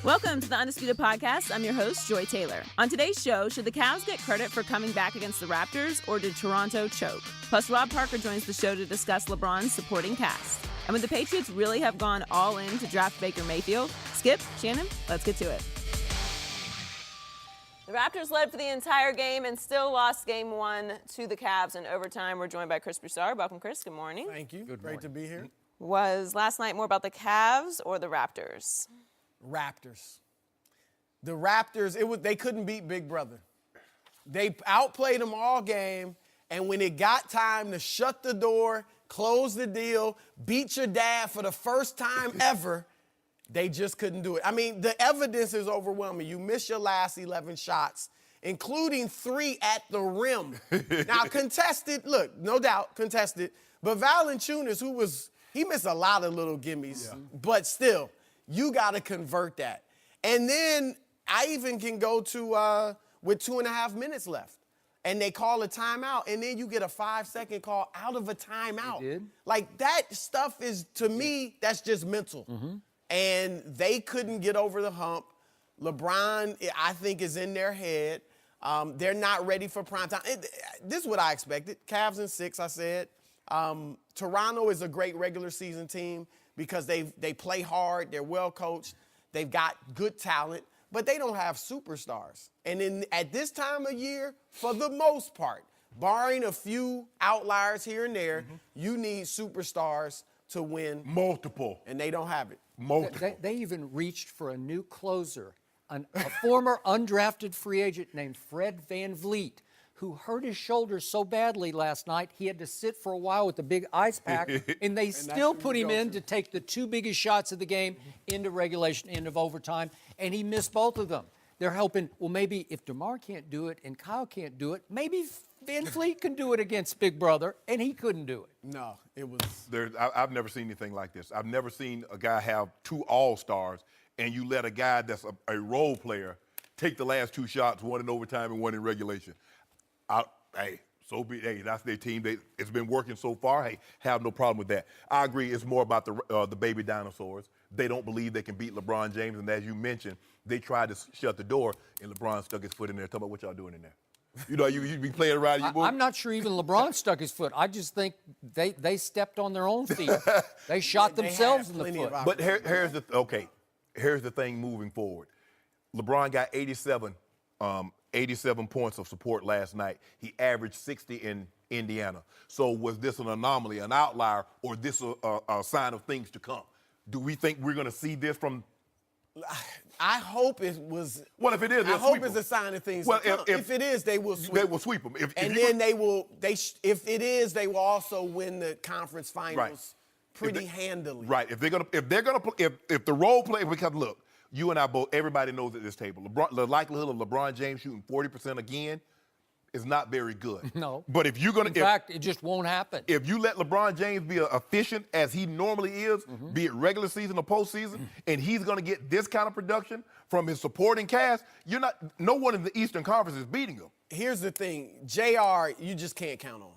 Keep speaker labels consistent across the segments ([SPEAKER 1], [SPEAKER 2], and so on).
[SPEAKER 1] Welcome to the Undisputed Podcast. I'm your host, Joy Taylor. On today's show, should the Cavs get credit for coming back against the Raptors, or did Toronto choke? Plus, Rob Parker joins the show to discuss LeBron's supporting cast. And would the Patriots really have gone all in to draft Baker Mayfield? Skip, Shannon, let's get to it. The Raptors led for the entire game and still lost game one to the Cavs in overtime. We're joined by Chris Broussard. Welcome, Chris. Good morning.
[SPEAKER 2] Thank you. Great to be here.
[SPEAKER 1] Was last night more about the Cavs or the Raptors?
[SPEAKER 2] Raptors. The Raptors, they couldn't beat Big Brother. They outplayed them all game, and when it got time to shut the door, close the deal, beat your dad for the first time ever, they just couldn't do it. I mean, the evidence is overwhelming. You missed your last 11 shots, including 3 at the rim. Now, contested, look, no doubt, contested, but Valanciunas, he missed a lot of little gimmies, but still, you got to convert that. And then I even can go to with 2.5 minutes left. And they call a timeout, and then you get a 5-second call out of a timeout.
[SPEAKER 3] They did?
[SPEAKER 2] Like, that stuff is, to me, that's just mental. And they couldn't get over the hump. LeBron, I think, is in their head. They're not ready for prime time. This is what I expected. Cavs in 6, I said. Toronto is a great regular season team because they play hard, they're well coached, they've got good talent, but they don't have superstars. And at this time of year, for the most part, barring a few outliers here and there, you need superstars to win.
[SPEAKER 4] Multiple.
[SPEAKER 2] And they don't have it.
[SPEAKER 4] Multiple.
[SPEAKER 3] They even reached for a new closer, a former undrafted free agent named Fred VanVleet, who hurt his shoulder so badly last night, he had to sit for a while with the big ice pack, and they still put him in to take the 2 biggest shots of the game into regulation, end of overtime, and he missed both of them. They're hoping, well, maybe if DeMar can't do it and Kyle can't do it, maybe VanVleet can do it against Big Brother, and he couldn't do it.
[SPEAKER 2] No, it was...
[SPEAKER 4] I've never seen anything like this. I've never seen a guy have 2 all-stars, and you let a guy that's a role player take the last 2 shots, one in overtime and one in regulation. That's their team. It's been working so far. Hey, have no problem with that. I agree. It's more about the baby dinosaurs. They don't believe they can beat LeBron James, and as you mentioned, they tried to shut the door, and LeBron stuck his foot in there. Talk about what y'all doing in there. You know, you be playing around.
[SPEAKER 3] I'm not sure even LeBron stuck his foot. I just think they stepped on their own feet. They shot themselves in the foot.
[SPEAKER 4] But here's the thing moving forward. LeBron got 87 points of support last night. He averaged 60 in Indiana. So was this an anomaly, an outlier, or this a sign of things to come? Do we think we're going to see this from?
[SPEAKER 2] I hope it was.
[SPEAKER 4] Well, if it is,
[SPEAKER 2] I hope it's a sign of things to come. If it is, they will sweep.
[SPEAKER 4] They will sweep them.
[SPEAKER 2] If it is, they will also win the conference finals pretty handily.
[SPEAKER 4] Right. If the role play, because look, you and I both, everybody knows at this table, the likelihood of LeBron James shooting 40% again is not very good.
[SPEAKER 3] No.
[SPEAKER 4] But if you're going to...
[SPEAKER 3] In fact, it just won't happen.
[SPEAKER 4] If you let LeBron James be efficient as he normally is, be it regular season or postseason, and he's going to get this kind of production from his supporting cast, no one in the Eastern Conference is beating him.
[SPEAKER 2] Here's the thing. JR, you just can't count on.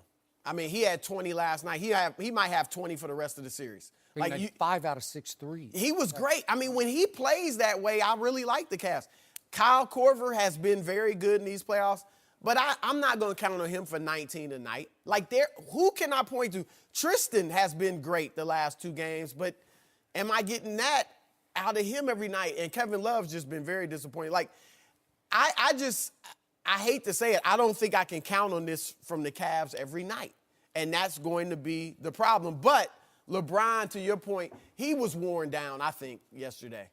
[SPEAKER 2] I mean, he had 20 last night. He might have 20 for the rest of the series.
[SPEAKER 3] He made 5 out of 6 threes.
[SPEAKER 2] He was great. I mean, when he plays that way, I really like the Cavs. Kyle Korver has been very good in these playoffs, but I'm not going to count on him for 19 tonight. Like, who can I point to? Tristan has been great the last 2 games, but am I getting that out of him every night? And Kevin Love's just been very disappointing. Like, I hate to say it, I don't think I can count on this from the Cavs every night, and that's going to be the problem. But LeBron, to your point, he was worn down, I think, yesterday.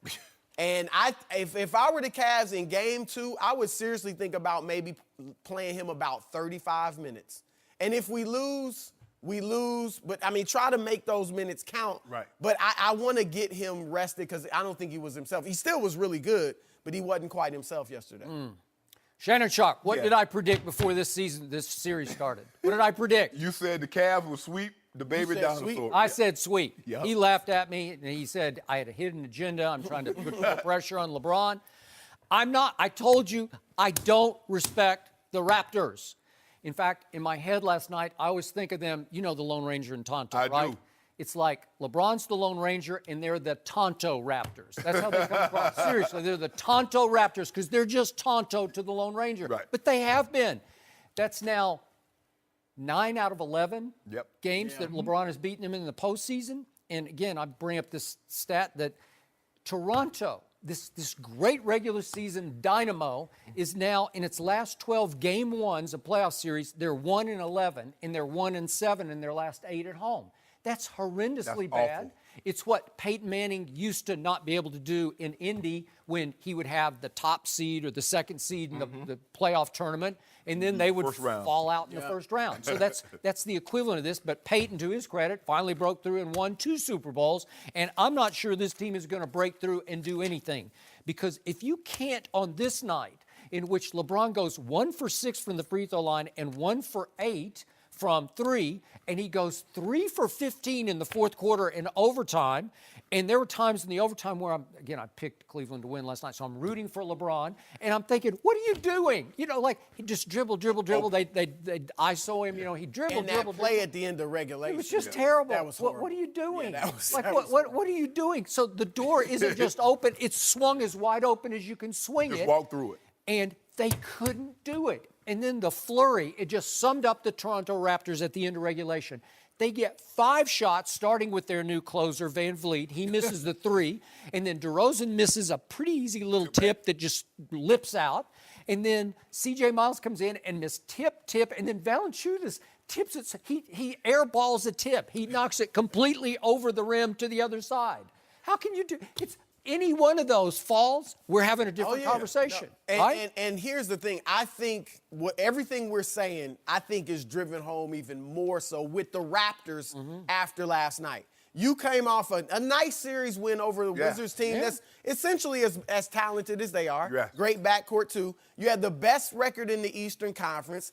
[SPEAKER 2] And if I were the Cavs in Game 2, I would seriously think about maybe playing him about 35 minutes. And if we lose, we lose. But, I mean, try to make those minutes count.
[SPEAKER 4] Right.
[SPEAKER 2] But I want to get him rested because I don't think he was himself. He still was really good, but he wasn't quite himself yesterday.
[SPEAKER 3] Shannon Sharp, what did I predict before this series started? What did I predict?
[SPEAKER 4] You said the Cavs would sweep the baby dinosaur.
[SPEAKER 3] I said sweep.
[SPEAKER 4] Yep.
[SPEAKER 3] He laughed at me, and he said I had a hidden agenda. I'm trying to put more pressure on LeBron. I'm not. I told you I don't respect the Raptors. In fact, in my head last night, I always think of them, you know, the Lone Ranger and Tonto,
[SPEAKER 4] I
[SPEAKER 3] right?
[SPEAKER 4] do.
[SPEAKER 3] It's like LeBron's the Lone Ranger, and they're the Tonto Raptors. That's how they come across. Seriously, they're the Tonto Raptors because they're just Tonto to the Lone Ranger.
[SPEAKER 4] Right.
[SPEAKER 3] But they have been. That's now 9 out of 11 games that LeBron has beaten him in the postseason. And again, I bring up this stat that Toronto, this great regular season dynamo, is now in its last 12 game ones of playoff series, they're 1-11, and they're 1-7 in their last 8 at home. That's horrendously bad.
[SPEAKER 4] Awful.
[SPEAKER 3] It's what Peyton Manning used to not be able to do in Indy when he would have the top seed or the second seed in the playoff tournament, and then they would fall out in the first round. So that's the equivalent of this. But Peyton, to his credit, finally broke through and won 2 Super Bowls. And I'm not sure this team is going to break through and do anything. Because if you can't on this night, in which LeBron goes 1 for 6 from the free throw line and 1 for 8 from 3, and he goes 3 for 15 in the fourth quarter in overtime. And there were times in the overtime where I picked Cleveland to win last night, so I'm rooting for LeBron, and I'm thinking, what are you doing? You know, like he just dribble. They ISO him. You know, he dribbled.
[SPEAKER 2] And that play at the end of regulation.
[SPEAKER 3] It was just terrible.
[SPEAKER 2] That was horrible.
[SPEAKER 3] What are you doing?
[SPEAKER 2] Yeah,
[SPEAKER 3] what are you doing? So the door isn't just open; it's swung as wide open as you can swing it.
[SPEAKER 4] Just walk through it.
[SPEAKER 3] And they couldn't do it. And then the flurry, it just summed up the Toronto Raptors at the end of regulation. They get 5 shots, starting with their new closer, Van Vliet. He misses the 3. And then DeRozan misses a pretty easy little tip that just lips out. And then C.J. Miles comes in and missed tip. And then Valanciunas tips it. He airballs a tip. He knocks it completely over the rim to the other side. How can you do it's any one of those falls, we're having a different conversation.
[SPEAKER 2] No.
[SPEAKER 3] Right?
[SPEAKER 2] And here's the thing. I think everything we're saying, I think is driven home even more so with the Raptors after last night. You came off a nice series win over the Wizards team that's essentially as talented as they are.
[SPEAKER 4] Yeah.
[SPEAKER 2] Great backcourt, too. You had the best record in the Eastern Conference.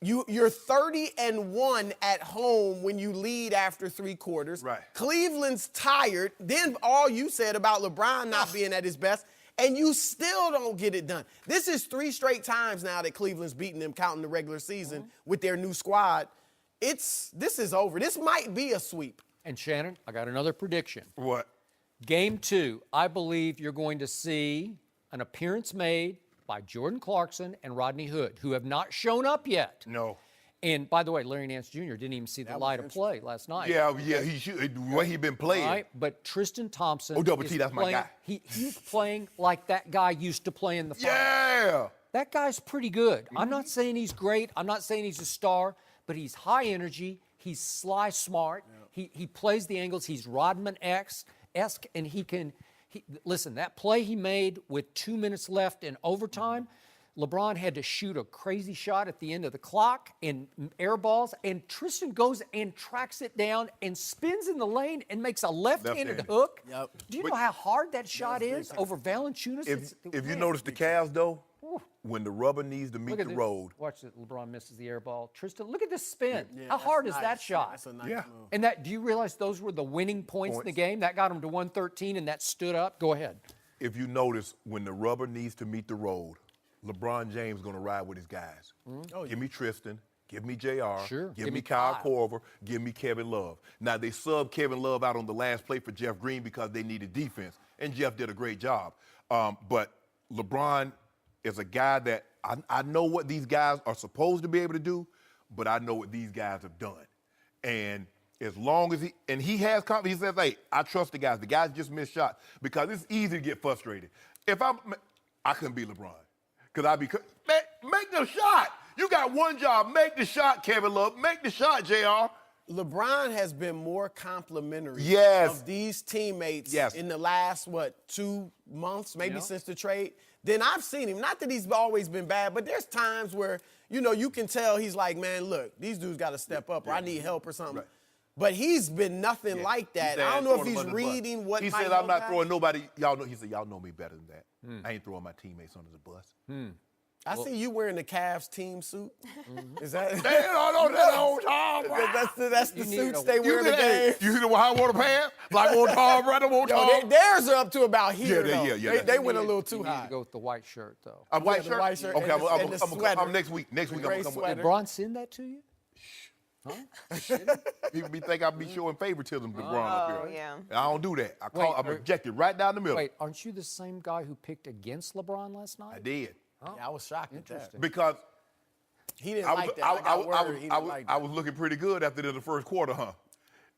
[SPEAKER 2] You're 30-1 at home when you lead after 3 quarters.
[SPEAKER 4] Right.
[SPEAKER 2] Cleveland's tired. Then all you said about LeBron not being at his best, and you still don't get it done. This is 3 straight times now that Cleveland's beaten them, counting the regular season with their new squad. This is over. This might be a sweep.
[SPEAKER 3] And Shannon, I got another prediction.
[SPEAKER 4] What?
[SPEAKER 3] Game 2, I believe you're going to see an appearance made by Jordan Clarkson and Rodney Hood, who have not shown up yet.
[SPEAKER 4] No.
[SPEAKER 3] And by the way, Larry Nance Jr. didn't even see the light of play last night.
[SPEAKER 4] Yeah, he should. The way he been playing.
[SPEAKER 3] Right? But Tristan Thompson
[SPEAKER 4] that's my guy.
[SPEAKER 3] He's playing like that guy used to play in the finals.
[SPEAKER 4] Yeah.
[SPEAKER 3] That guy's pretty good. I'm not saying he's great. I'm not saying he's a star, but he's high energy. He's sly smart. He plays the angles. He's Rodman-esque, and he can listen, that play he made with 2 minutes left in overtime, LeBron had to shoot a crazy shot at the end of the clock and air balls, and Tristan goes and tracks it down and spins in the lane and makes a left-handed hook.
[SPEAKER 2] Yep.
[SPEAKER 3] Do you know how hard that shot is over Valanciunas?
[SPEAKER 4] If you notice the Cavs, though, when the rubber needs to meet the road.
[SPEAKER 3] Watch it. LeBron misses the air ball. Tristan, look at this spin. How hard is that shot?
[SPEAKER 2] That's a nice move.
[SPEAKER 3] And do you realize those were the winning points in the game? That got him to 113, and that stood up. Go ahead.
[SPEAKER 4] If you notice, when the rubber needs to meet the road, LeBron James is going to ride with his guys. Give me Tristan. Give me JR.
[SPEAKER 3] Sure.
[SPEAKER 4] Give me Kyle Korver. Give me Kevin Love. Now, they subbed Kevin Love out on the last play for Jeff Green because they needed defense, and Jeff did a great job. But LeBron is a guy that I know what these guys are supposed to be able to do, but I know what these guys have done. And as long as he has confidence, he says, hey, I trust the guys. The guys just missed shots because it's easy to get frustrated. I couldn't be LeBron because make the shot. You got one job. Make the shot, Kevin Love. Make the shot, JR.
[SPEAKER 2] LeBron has been more complimentary of these teammates in the last, 2 months, maybe since the trade, than I've seen him. Not that he's always been bad, but there's times where, you can tell he's like, man, look, these dudes got to step up or I need help or something. Right. But he's been nothing like that. I don't know if he's reading what
[SPEAKER 4] he said, I'm not throwing nobody. Y'all know. He said, y'all know me better than that. I ain't throwing my teammates under the bus.
[SPEAKER 2] I see you wearing the Cavs team suit. Is that? That's the suits they wear in the game.
[SPEAKER 4] You see how I want to pants? Like on Tom, right? I'm on Tom.
[SPEAKER 2] Theirs are up to about here. They went a little too
[SPEAKER 3] you
[SPEAKER 2] high.
[SPEAKER 3] Need to go with the white shirt, though.
[SPEAKER 4] White shirt?
[SPEAKER 2] The white shirt.
[SPEAKER 4] Okay,
[SPEAKER 2] and the
[SPEAKER 4] I'm next week. Next week, I'm
[SPEAKER 3] Did Bron send that to you?
[SPEAKER 4] People be think I be showing favoritism to LeBron up here.
[SPEAKER 1] Oh, yeah.
[SPEAKER 4] I don't do that. I'm rejected right down the middle.
[SPEAKER 3] Wait, aren't you the same guy who picked against LeBron last night?
[SPEAKER 4] I did.
[SPEAKER 2] Yeah, I was shocked at that.
[SPEAKER 4] Because
[SPEAKER 2] He didn't like that.
[SPEAKER 4] I was looking pretty good after the first quarter, huh?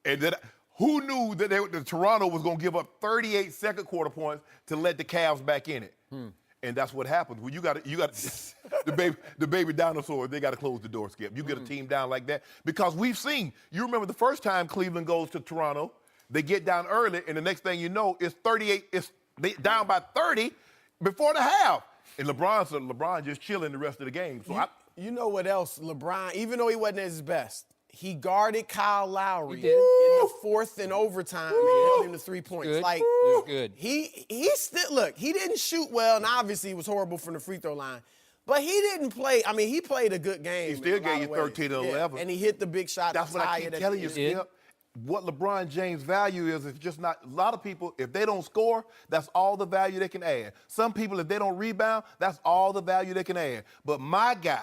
[SPEAKER 4] And then who knew that the Toronto was going to give up 38 second quarter points to let the Cavs back in it? And that's what happens. When you got the baby dinosaur, they got to close the door, Skip. You get a team down like that. Because we've seen, you remember the first time Cleveland goes to Toronto, they get down early, and the next thing you know, it's 38, they down by 30 before the half. And LeBron just chilling the rest of the game. So
[SPEAKER 2] you know what else? LeBron, even though he wasn't at his best, he guarded Kyle Lowry in the fourth and overtime and held him to 3 points.
[SPEAKER 3] Good.
[SPEAKER 2] Like,
[SPEAKER 3] It was good.
[SPEAKER 2] He still, look, he didn't shoot well, and obviously he was horrible from the free throw line. But he didn't play, I mean, he played a good game.
[SPEAKER 4] He still
[SPEAKER 2] in a lot
[SPEAKER 4] gave
[SPEAKER 2] of
[SPEAKER 4] you
[SPEAKER 2] ways.
[SPEAKER 4] 13 and 11.
[SPEAKER 2] And he hit the big shot.
[SPEAKER 4] that's what I keep telling you, Skip. What LeBron James' value is just not, a lot of people, if they don't score, that's all the value they can add. Some people, if they don't rebound, that's all the value they can add. But my guy,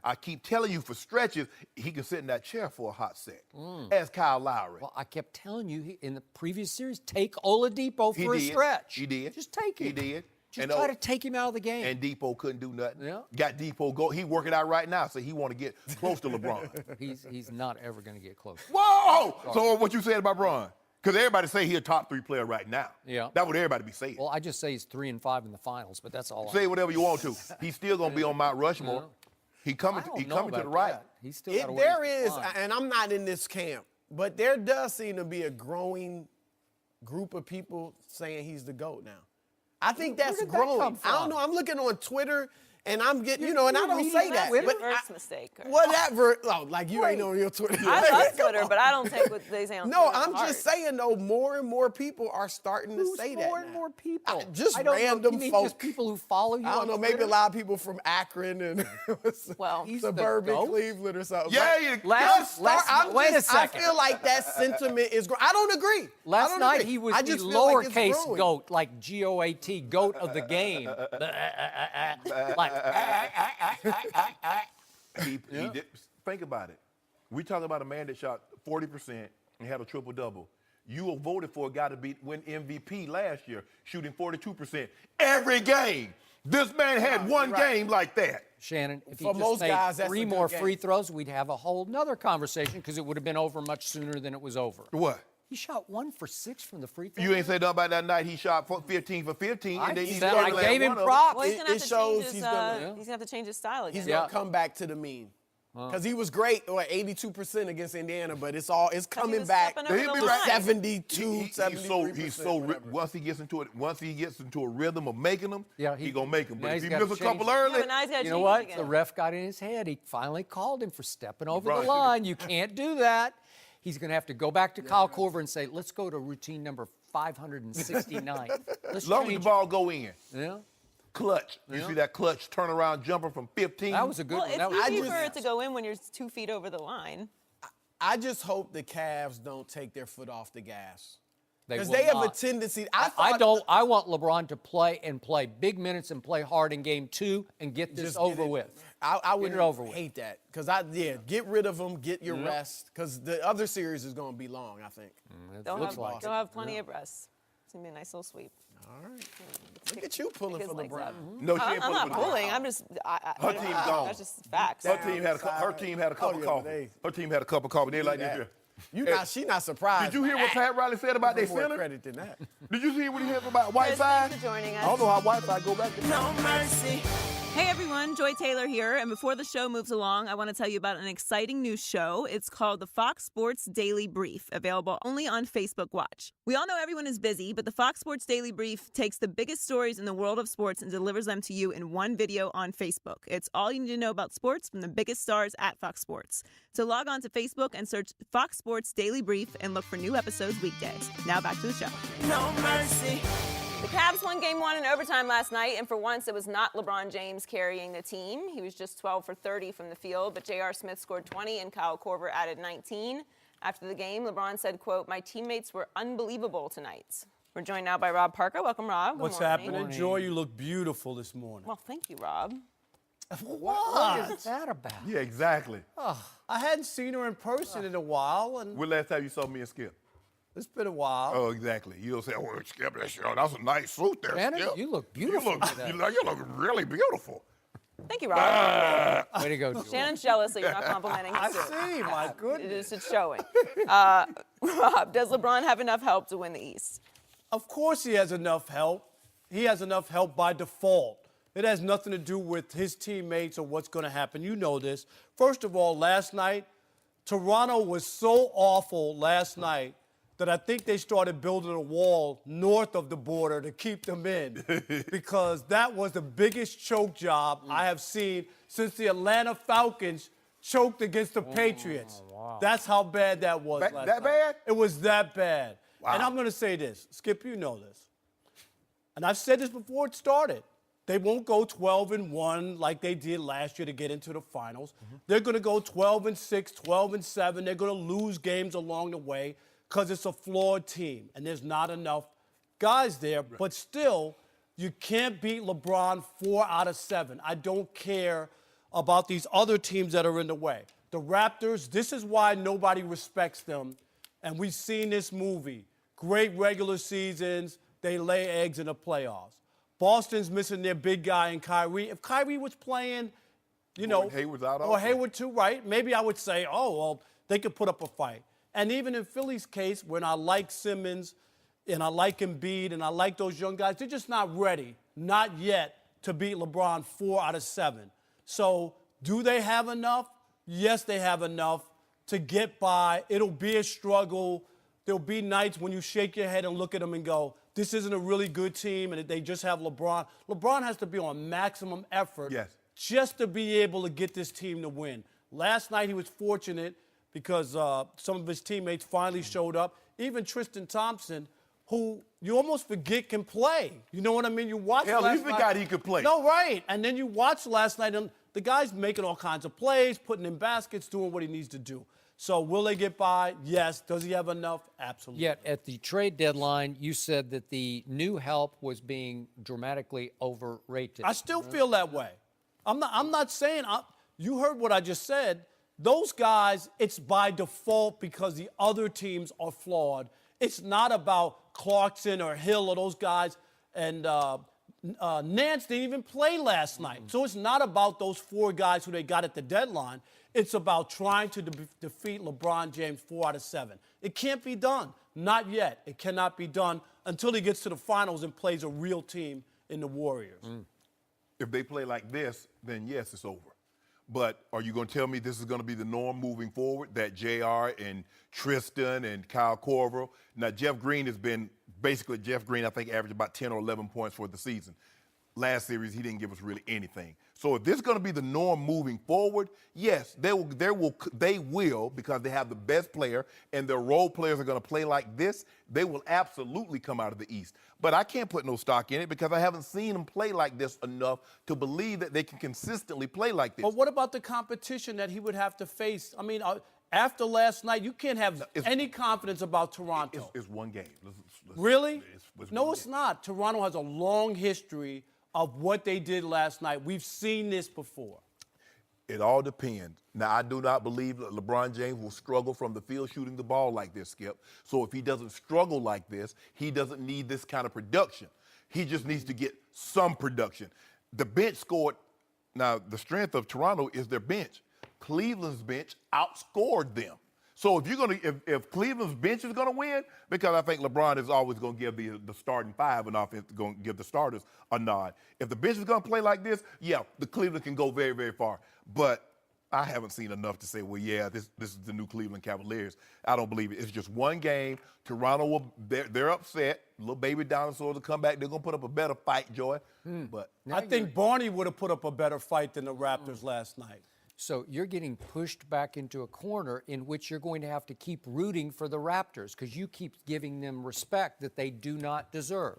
[SPEAKER 4] I keep telling you for stretches, he can sit in that chair for a hot sec. As Kyle Lowry.
[SPEAKER 3] Well, I kept telling you in the previous series, take Oladipo for a stretch.
[SPEAKER 4] He did.
[SPEAKER 3] Just take him.
[SPEAKER 4] He did.
[SPEAKER 3] Just try to take him out of the game.
[SPEAKER 4] And Depot couldn't do nothing.
[SPEAKER 3] Yeah.
[SPEAKER 4] Got Depot go. He working out right now, so he want to get close to LeBron.
[SPEAKER 3] He's not ever going to get close.
[SPEAKER 4] Whoa! So what you said about Bron? Because everybody say he's a top 3 player right now.
[SPEAKER 3] Yeah.
[SPEAKER 4] That's what everybody be saying.
[SPEAKER 3] Well, I just say he's 3 and 5 in the finals, but that's all.
[SPEAKER 4] Say whatever you want to. He's still gonna be on Mount Rushmore. He coming.
[SPEAKER 3] I don't
[SPEAKER 4] He
[SPEAKER 3] know
[SPEAKER 4] coming to
[SPEAKER 3] about
[SPEAKER 4] the right.
[SPEAKER 3] that. He's still got a ways
[SPEAKER 2] There
[SPEAKER 3] to
[SPEAKER 2] is,
[SPEAKER 3] climb.
[SPEAKER 2] and I'm not in this camp, but there does seem to be a growing group of people saying he's the GOAT now. I think that's
[SPEAKER 3] did that
[SPEAKER 2] growing.
[SPEAKER 3] come
[SPEAKER 2] I don't
[SPEAKER 3] from?
[SPEAKER 2] know. I'm looking on Twitter, and I'm getting, and I don't say that.
[SPEAKER 1] That's
[SPEAKER 2] But
[SPEAKER 1] your first mistake. Kurt.
[SPEAKER 2] whatever. Oh, like you ain't on your Twitter.
[SPEAKER 1] I love Twitter, but I don't take what they say on
[SPEAKER 2] No,
[SPEAKER 1] Twitter
[SPEAKER 2] I'm
[SPEAKER 1] to
[SPEAKER 2] just
[SPEAKER 1] heart.
[SPEAKER 2] saying, though, more and more people are starting to say that
[SPEAKER 3] more
[SPEAKER 2] now.
[SPEAKER 3] and more people?
[SPEAKER 2] Just
[SPEAKER 3] I don't know.
[SPEAKER 2] random
[SPEAKER 3] You mean
[SPEAKER 2] folk.
[SPEAKER 3] just people who follow you
[SPEAKER 2] I don't
[SPEAKER 3] on
[SPEAKER 2] know, maybe
[SPEAKER 3] Twitter?
[SPEAKER 2] a lot of people from Akron and
[SPEAKER 1] Well, he's
[SPEAKER 3] the
[SPEAKER 2] suburban
[SPEAKER 3] GOAT?
[SPEAKER 2] Cleveland or something.
[SPEAKER 4] Yeah,
[SPEAKER 2] But
[SPEAKER 4] you-
[SPEAKER 3] Wait a second.
[SPEAKER 2] I feel like that sentiment is growing. I don't agree.
[SPEAKER 3] Last
[SPEAKER 2] I don't
[SPEAKER 3] night
[SPEAKER 2] agree.
[SPEAKER 3] he was
[SPEAKER 2] I
[SPEAKER 3] the
[SPEAKER 2] just feel like it's
[SPEAKER 3] lowercase
[SPEAKER 2] growing.
[SPEAKER 3] goat, like GOAT, goat of the game. Like,
[SPEAKER 4] He did, think about it. We talking about a man that shot 40% and had a triple-double. You voted for a guy to win MVP last year, shooting 42% every game. This man had one game like that.
[SPEAKER 3] Shannon, if he
[SPEAKER 2] For
[SPEAKER 3] just
[SPEAKER 2] most
[SPEAKER 3] made
[SPEAKER 2] guys, that's
[SPEAKER 3] 3
[SPEAKER 2] a good
[SPEAKER 3] more
[SPEAKER 2] game.
[SPEAKER 3] free throws, we'd have a whole nother conversation because it would have been over much sooner than it was over.
[SPEAKER 4] What?
[SPEAKER 3] He shot 1 for 6 from the free throw.
[SPEAKER 4] You ain't say nothing about that night he shot 15 for 15, and then he
[SPEAKER 3] said
[SPEAKER 4] scored
[SPEAKER 3] I
[SPEAKER 4] the last
[SPEAKER 3] gave him
[SPEAKER 4] one of them.
[SPEAKER 3] props.
[SPEAKER 1] Well, he's gonna have
[SPEAKER 2] It
[SPEAKER 1] to
[SPEAKER 2] shows
[SPEAKER 1] change his.
[SPEAKER 2] he's gonna-
[SPEAKER 1] He's gonna have to change his style again.
[SPEAKER 2] He's
[SPEAKER 3] Yeah.
[SPEAKER 2] gonna come back to the mean. Because he was great, 82% against Indiana, but it's coming
[SPEAKER 1] was
[SPEAKER 2] back
[SPEAKER 1] stepping over
[SPEAKER 2] to
[SPEAKER 1] the line.
[SPEAKER 2] 72, 73%.
[SPEAKER 4] He's so
[SPEAKER 2] whatever.
[SPEAKER 4] once he gets into a rhythm of making them,
[SPEAKER 3] Yeah,
[SPEAKER 4] he gonna make them.
[SPEAKER 3] now
[SPEAKER 4] But if
[SPEAKER 3] he's
[SPEAKER 4] he
[SPEAKER 3] gotta
[SPEAKER 4] miss a
[SPEAKER 3] change
[SPEAKER 4] couple
[SPEAKER 3] it.
[SPEAKER 1] Yeah,
[SPEAKER 4] early,
[SPEAKER 1] but now he's gotta
[SPEAKER 3] You know
[SPEAKER 1] change
[SPEAKER 3] what?
[SPEAKER 1] it again.
[SPEAKER 3] The ref got in his head. He finally called him for stepping over
[SPEAKER 4] LeBron
[SPEAKER 3] the line. You can't do that. He's going to have to go back to Kyle Korver and say, let's go to routine number 569. Let's
[SPEAKER 4] as long as the
[SPEAKER 3] change
[SPEAKER 4] ball go in,
[SPEAKER 3] it. Yeah.
[SPEAKER 4] clutch. You see that clutch turnaround jumper from 15?
[SPEAKER 3] That was a good
[SPEAKER 1] Well,
[SPEAKER 3] one. That was
[SPEAKER 1] it's easy
[SPEAKER 2] just-
[SPEAKER 1] for it to go in when you're 2 feet over the line.
[SPEAKER 2] I just hope the Cavs don't take their foot off the gas. Because
[SPEAKER 3] will
[SPEAKER 2] they have a
[SPEAKER 3] not.
[SPEAKER 2] tendency.
[SPEAKER 3] I don't. I want LeBron to play big minutes and play hard in game 2 and get this
[SPEAKER 2] Just
[SPEAKER 3] over
[SPEAKER 2] get it-
[SPEAKER 3] with.
[SPEAKER 2] I would
[SPEAKER 3] Get it over with.
[SPEAKER 2] hate that. Because, get rid of them, get your rest. Because the other series is going to be long, I think.
[SPEAKER 1] They'll
[SPEAKER 3] looks
[SPEAKER 1] have,
[SPEAKER 3] like
[SPEAKER 1] they'll have plenty of rest. It's gonna be a nice little sweep.
[SPEAKER 2] All right. Look at you pulling
[SPEAKER 1] His
[SPEAKER 2] for
[SPEAKER 1] legs
[SPEAKER 2] LeBron.
[SPEAKER 1] up.
[SPEAKER 4] No, she ain't
[SPEAKER 1] I'm not
[SPEAKER 4] pulling for the
[SPEAKER 1] pulling. I'm just.
[SPEAKER 4] Her team gone.
[SPEAKER 1] That's just facts.
[SPEAKER 4] Her team had a cup of
[SPEAKER 2] yeah,
[SPEAKER 4] coffee.
[SPEAKER 2] they-
[SPEAKER 4] Her team had a cup of coffee. They like this
[SPEAKER 2] that.
[SPEAKER 4] here.
[SPEAKER 2] She not surprised.
[SPEAKER 4] Did you hear what Pat Riley said about their
[SPEAKER 2] More
[SPEAKER 4] center?
[SPEAKER 2] credit than that.
[SPEAKER 4] Did you see what he said about
[SPEAKER 1] Chris,
[SPEAKER 4] Whiteside?
[SPEAKER 1] thanks for joining us.
[SPEAKER 4] I don't know how Whiteside go back to
[SPEAKER 2] No mercy.
[SPEAKER 1] Hey everyone, Joy Taylor here, and before the show moves along, I want to tell you about an exciting new show. It's called the Fox Sports Daily Brief, available only on Facebook Watch. We all know everyone is busy, but the Fox Sports Daily Brief takes the biggest stories in the world of sports and delivers them to you in one video on Facebook. It's all you need to know about sports from the biggest stars at Fox Sports. So log on to Facebook and search Fox Sports Daily Brief and look for new episodes weekdays. Now back to the show.
[SPEAKER 2] No mercy.
[SPEAKER 1] The Cavs won Game 1 in overtime last night, and for once it was not LeBron James carrying the team. He was just 12 for 30 from the field, but J.R. Smith scored 20 and Kyle Korver added 19. After the game, LeBron said, quote, "My teammates were unbelievable tonight." We're joined now by Rob Parker. Welcome, Rob. Good
[SPEAKER 5] What's
[SPEAKER 1] morning.
[SPEAKER 5] happening? Joy, you look beautiful this morning.
[SPEAKER 1] Well, thank you, Rob.
[SPEAKER 3] What is that about?
[SPEAKER 4] Yeah, exactly.
[SPEAKER 5] I hadn't seen her in person in a while, and
[SPEAKER 4] When last time you saw me and Skip?
[SPEAKER 5] it's been a while.
[SPEAKER 4] Oh, exactly. You'll say, "Oh, Skip, that's a nice suit there,
[SPEAKER 3] Janet,
[SPEAKER 4] Skip.
[SPEAKER 3] you look beautiful today."
[SPEAKER 4] You look really beautiful."
[SPEAKER 1] Thank you, Rob.
[SPEAKER 3] Way to go, Joel.
[SPEAKER 1] Shannon's jealous that you're not complimenting
[SPEAKER 5] I
[SPEAKER 1] his suit.
[SPEAKER 5] see, my goodness.
[SPEAKER 1] It's showing. Rob, does LeBron have enough help to win the East?
[SPEAKER 5] Of course he has enough help. He has enough help by default. It has nothing to do with his teammates or what's going to happen. You know this. First of all, last night, Toronto was so awful last night that I think they started building a wall north of the border to keep them in because that was the biggest choke job I have seen since the Atlanta Falcons choked against the Patriots.
[SPEAKER 3] Wow.
[SPEAKER 5] That's how bad that was last
[SPEAKER 4] that
[SPEAKER 5] night.
[SPEAKER 4] bad?
[SPEAKER 5] It was that bad.
[SPEAKER 4] Wow.
[SPEAKER 5] And I'm going to say this. Skip, you know this. And I've said this before it started. They won't go 12-1 like they did last year to get into the finals. They're going to go 12-6, 12-7. They're going to lose games along the way because it's a flawed team and there's not enough guys there. But still, you can't beat LeBron 4 out of 7. I don't care about these other teams that are in the way. The Raptors, this is why nobody respects them. And we've seen this movie. Great regular seasons. They lay eggs in the playoffs. Boston's missing their big guy in Kyrie. If Kyrie was playing,
[SPEAKER 4] Hayward's out
[SPEAKER 5] or
[SPEAKER 4] also.
[SPEAKER 5] Hayward too, right? Maybe I would say, oh, well, they could put up a fight. And even in Philly's case, when I like Simmons and I like Embiid and I like those young guys, they're just not ready, not yet, to beat LeBron 4 out of 7. So do they have enough? Yes, they have enough to get by. It'll be a struggle. There'll be nights when you shake your head and look at them and go, this isn't a really good team, and they just have LeBron. LeBron has to be on maximum effort just to be able to get this team to win. Last night he was fortunate because some of his teammates finally showed up. Even Tristan Thompson, who you almost forget can play. You know what I mean? You watch
[SPEAKER 4] Hell,
[SPEAKER 5] last
[SPEAKER 4] you forgot he could play.
[SPEAKER 5] No, right. And then you watch last night, and the guy's making all kinds of plays, putting in baskets, doing what he needs to do. So will they get by? Yes. Does he have enough? Absolutely.
[SPEAKER 3] Yet at the trade deadline, you said that the new help was being dramatically overrated.
[SPEAKER 5] I still feel that way. I'm not saying you heard what I just said. Those guys, it's by default because the other teams are flawed. It's not about Clarkson or Hill or those guys. And Nance didn't even play last night. So it's not about those 4 guys who they got at the deadline. It's about trying to defeat LeBron James 4 out of 7. It can't be done. Not yet. It cannot be done until he gets to the finals and plays a real team in the Warriors.
[SPEAKER 4] If they play like this, then yes, it's over. But are you going to tell me this is going to be the norm moving forward, that JR and Tristan and Kyle Korver? Now, Jeff Green, I think, averaged about 10 or 11 points for the season. Last series, he didn't give us really anything. So if this is going to be the norm moving forward, yes, they will, because they have the best player and their role players are going to play like this, they will absolutely come out of the East. But I can't put no stock in it because I haven't seen them play like this enough to believe that they can consistently play like this.
[SPEAKER 5] But what about the competition that he would have to face? I mean, after last night, you can't have any confidence about Toronto.
[SPEAKER 4] It's one game.
[SPEAKER 5] Really?
[SPEAKER 4] It's
[SPEAKER 5] No,
[SPEAKER 4] one
[SPEAKER 5] it's
[SPEAKER 4] game.
[SPEAKER 5] not. Toronto has a long history of what they did last night. We've seen this before.
[SPEAKER 4] It all depends. Now, I do not believe that LeBron James will struggle from the field shooting the ball like this, Skip. So if he doesn't struggle like this, he doesn't need this kind of production. He just needs to get some production. The bench scored. Now, the strength of Toronto is their bench. Cleveland's bench outscored them. So if Cleveland's bench is gonna win, because I think LeBron is always gonna give the starting 5 an offense, gonna give the starters a nod. If the bench is gonna play like this, yeah, the Cleveland can go very, very far. But I haven't seen enough to say, well, yeah, this is the new Cleveland Cavaliers. I don't believe it. It's just one game. Toronto they're upset. Little baby dinosaurs will come back. They're gonna put up a better fight, Joy. But
[SPEAKER 5] I think Barney would have put up a better fight than the Raptors last night.
[SPEAKER 3] So you're getting pushed back into a corner in which you're going to have to keep rooting for the Raptors because you keep giving them respect that they do not deserve.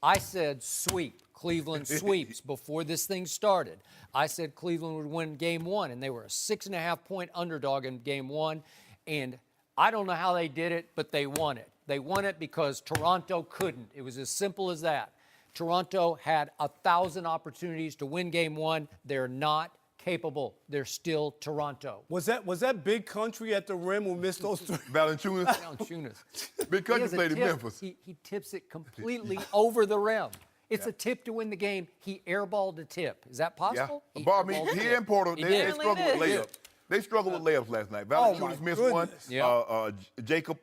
[SPEAKER 3] I said sweep, Cleveland sweeps before this thing started. I said Cleveland would win game 1, and they were a 6.5-point underdog in game 1. And I don't know how they did it, but they won it. They won it because Toronto couldn't. It was as simple as that. Toronto had 1,000 opportunities to win game one. They're not capable. They're still Toronto.
[SPEAKER 5] Was that big country at the rim who missed those three?
[SPEAKER 4] Valanciunas.
[SPEAKER 3] Valanciunas.
[SPEAKER 4] Big
[SPEAKER 3] He
[SPEAKER 4] country
[SPEAKER 3] has a
[SPEAKER 4] played in
[SPEAKER 3] tip.
[SPEAKER 4] Memphis.
[SPEAKER 3] He tips it completely over the rim. It's a tip to win the game. He airballed a tip. Is that possible?
[SPEAKER 4] Yeah. But I mean,
[SPEAKER 3] airballed a
[SPEAKER 4] he
[SPEAKER 3] tip.
[SPEAKER 4] and Porter,
[SPEAKER 3] He
[SPEAKER 4] they
[SPEAKER 3] did.
[SPEAKER 4] struggled with layups. They struggled with layups last night. Valanciunas missed one.
[SPEAKER 5] goodness.
[SPEAKER 3] Yeah.
[SPEAKER 4] Jacob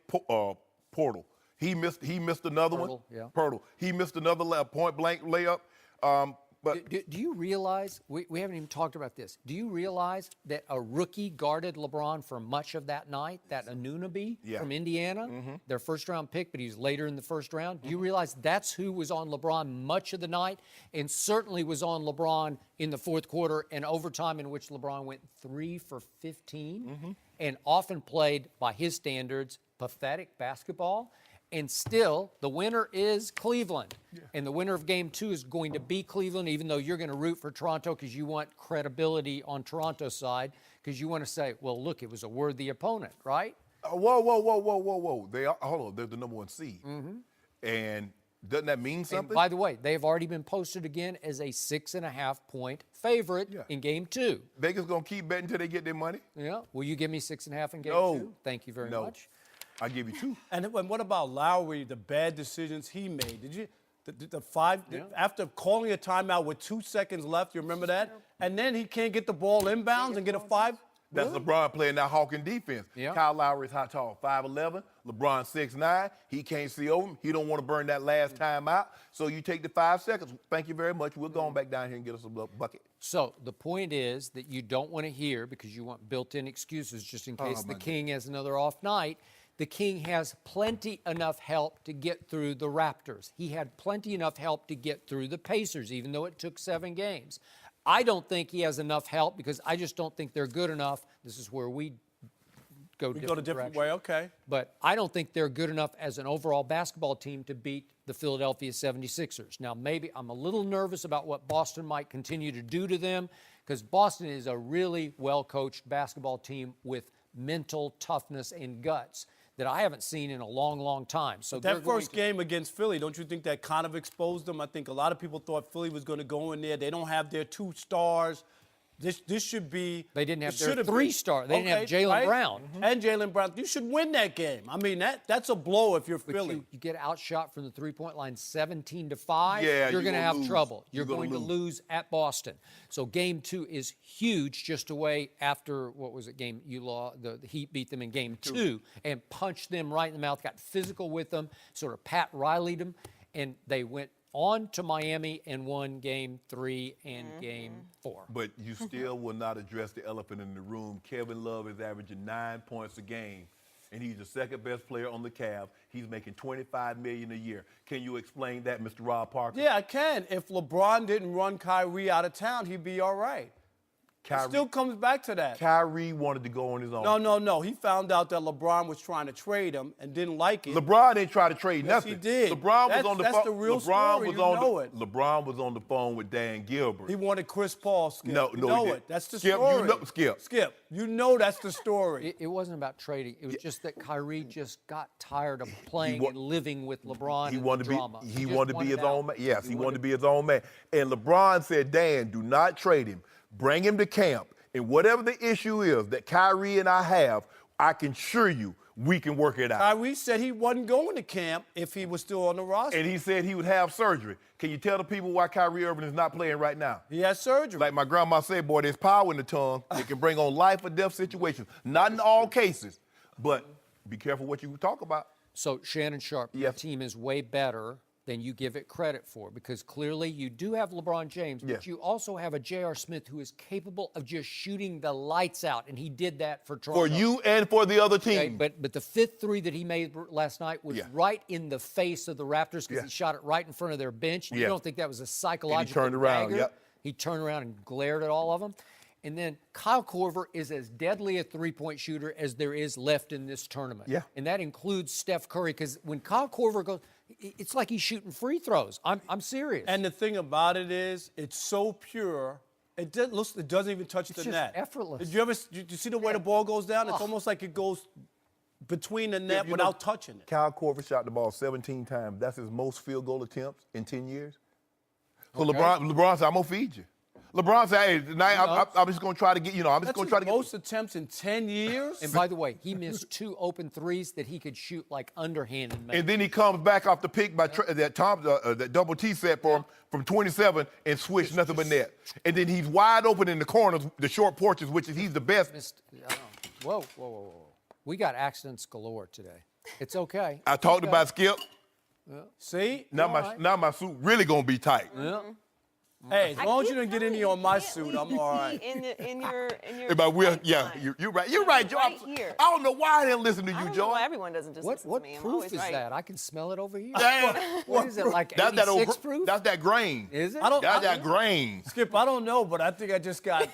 [SPEAKER 4] Portal. He missed another one.
[SPEAKER 3] Yeah.
[SPEAKER 4] Portal. He missed another point blank layup. But
[SPEAKER 3] Do you realize, we haven't even talked about this, do you realize that a rookie guarded LeBron for much of that night, that Anunoby from Indiana, their first-round pick, but he's later in the first round? Do you realize that's who was on LeBron much of the night and certainly was on LeBron in the fourth quarter and overtime, in which LeBron went 3 for 15 and often played, by his standards, pathetic basketball? And still, the winner is Cleveland. And the winner of Game 2 is going to be Cleveland, even though you're going to root for Toronto because you want credibility on Toronto's side, because you want to say, well, look, it was a worthy opponent, right?
[SPEAKER 4] whoa. Hold on. They're the number 1 seed. And doesn't that mean something?
[SPEAKER 3] And by the way, they've already been posted again as a 6.5-point favorite in Game 2.
[SPEAKER 4] Vegas going to keep betting until they get their money?
[SPEAKER 3] Yeah. Will you give me 6.5 in Game 2? Thank you very much.
[SPEAKER 4] I'll give you 2.
[SPEAKER 5] And what about Lowry, the bad decisions he made? Did you the five after calling a timeout with 2 seconds left, you remember that? And then he can't get the ball inbounds and get a 5?
[SPEAKER 4] That's LeBron playing that Hawking defense.
[SPEAKER 3] Yeah.
[SPEAKER 4] Kyle Lowry's how tall? 5'11". LeBron 6'9". He can't see over him. He don't want to burn that last time out. So you take the 5 seconds. Thank you very much. We're going back down here and get us a bucket.
[SPEAKER 3] So the point is that you don't want to hear, because you want built-in excuses just in case the King has another off night. The King has plenty enough help to get through the Raptors. He had plenty enough help to get through the Pacers, even though it took 7 games. I don't think he has enough help because I just don't think they're good enough. This is where we go
[SPEAKER 5] We go a different way, okay.
[SPEAKER 3] But I don't think they're good enough as an overall basketball team to beat the Philadelphia 76ers. Now, maybe I'm a little nervous about what Boston might continue to do to them, because Boston is a really well-coached basketball team with mental toughness and guts that I haven't seen in a long, long time. So
[SPEAKER 5] that first game against Philly, don't you think that kind of exposed them? I think a lot of people thought Philly was going to go in there. They don't have their 2 stars. This should be.
[SPEAKER 3] They didn't have their 3 stars. They didn't have Jaylen Brown.
[SPEAKER 5] And Jaylen Brown. You should win that game. I mean, that's a blow if you're
[SPEAKER 3] But
[SPEAKER 5] Philly.
[SPEAKER 3] you get outshot from the three-point line 17-5,
[SPEAKER 4] Yeah,
[SPEAKER 3] you're going to have
[SPEAKER 4] lose.
[SPEAKER 3] trouble. You're
[SPEAKER 4] You're
[SPEAKER 3] going
[SPEAKER 4] gonna
[SPEAKER 3] to lose at Boston. So Game 2 is huge, just away after, what was it, game you lost? The Heat beat them in Game 2 and punched them right in the mouth, got physical with them, sort of Pat Riley'd them, and they went on to Miami and won Game 3 and Game 4.
[SPEAKER 4] But you still will not address the elephant in the room. Kevin Love is averaging 9 points a game, and he's the second best player on the Cavs. He's making $25 million a year. Can you explain that, Mr. Rob Parker?
[SPEAKER 5] Yeah, I can. If LeBron didn't run Kyrie out of town, he'd be all right. It still comes back to that.
[SPEAKER 4] Kyrie wanted to go on his own.
[SPEAKER 5] No. He found out that LeBron was trying to trade him and didn't like it.
[SPEAKER 4] LeBron didn't try to trade nothing.
[SPEAKER 5] Yes, he did.
[SPEAKER 4] LeBron was on the phone.
[SPEAKER 5] That's the real story.
[SPEAKER 4] LeBron was on the phone with Dan Gilbert.
[SPEAKER 5] He wanted Chris Paul, Skip.
[SPEAKER 4] No,
[SPEAKER 5] you
[SPEAKER 4] he
[SPEAKER 5] know
[SPEAKER 4] didn't.
[SPEAKER 5] it. That's the
[SPEAKER 4] Skip,
[SPEAKER 5] story.
[SPEAKER 4] you know, Skip.
[SPEAKER 5] You know that's the story.
[SPEAKER 3] It wasn't about trading. It was just that Kyrie just got tired of playing and living with LeBron and the drama.
[SPEAKER 4] He wanted to be his own man. Yes, he wanted to be his own man. And LeBron said, Dan, do not trade him. Bring him to camp. And whatever the issue is that Kyrie and I have, I can assure you we can work it out.
[SPEAKER 5] Kyrie said he wasn't going to camp if he was still on the roster.
[SPEAKER 4] And he said he would have surgery. Can you tell the people why Kyrie Irving is not playing right now?
[SPEAKER 5] He has surgery.
[SPEAKER 4] Like my grandma said, boy, there's power in the tongue. It can bring on life or death situations. Not in all cases, but be careful what you talk about.
[SPEAKER 3] So, Shannon Sharp, your team is way better than you give it credit for, because clearly you do have LeBron James, but you also have a J.R. Smith who is capable of just shooting the lights out, and he did that for Toronto.
[SPEAKER 4] For you and for the other team.
[SPEAKER 3] Okay, but the 5th 3 that he made last night was right in the face of the Raptors, because he shot it right in front of their bench. You don't think that was a psychological
[SPEAKER 4] and he turned around,
[SPEAKER 3] dagger? He turned around and glared at all of them. And then Kyle Korver is as deadly a three-point shooter as there is left in this tournament.
[SPEAKER 4] Yeah.
[SPEAKER 3] And that includes Steph Curry, because when Kyle Korver goes, it's like he's shooting free throws. I'm serious.
[SPEAKER 5] And the thing about it is, it's so pure. It doesn't even touch the net.
[SPEAKER 3] It's effortless.
[SPEAKER 5] Did you see the way the ball goes down? It's almost like it goes between the net without touching it.
[SPEAKER 4] Kyle Korver shot the ball 17 times. That's his most field goal attempts in 10 years. So LeBron said, I'm going to feed you. LeBron said, hey, tonight I'm just going to try to get, I'm just going to try to get.
[SPEAKER 5] Most attempts in 10 years.
[SPEAKER 3] And by the way, he missed 2 open threes that he could shoot like underhanded.
[SPEAKER 4] And then he comes back off the pick by that double T set for him from 27 and switched nothing but net. And then he's wide open in the corners, the short porches, which is he's the best.
[SPEAKER 3] Whoa. We got accidents galore today. It's okay.
[SPEAKER 4] I talked about Skip.
[SPEAKER 3] Yeah.
[SPEAKER 5] See?
[SPEAKER 4] Now my suit really going to be tight.
[SPEAKER 3] Yeah.
[SPEAKER 5] Hey, as long as you didn't get any on my suit, I'm all right.
[SPEAKER 1] In your
[SPEAKER 4] You're right. You're right, Joe.
[SPEAKER 1] Right here.
[SPEAKER 4] I don't know why I didn't listen to you,
[SPEAKER 1] I don't
[SPEAKER 4] Joe.
[SPEAKER 1] know why everyone doesn't just listen
[SPEAKER 3] What
[SPEAKER 1] to me. I'm
[SPEAKER 3] proof
[SPEAKER 1] always
[SPEAKER 3] is
[SPEAKER 1] right.
[SPEAKER 3] that? I can smell it over here.
[SPEAKER 4] Damn.
[SPEAKER 3] What is it, like
[SPEAKER 4] That's that
[SPEAKER 3] 86 proof?
[SPEAKER 4] That's that grain.
[SPEAKER 3] Is it?
[SPEAKER 4] That's that grain.
[SPEAKER 5] Skip, I don't know, but I think I just got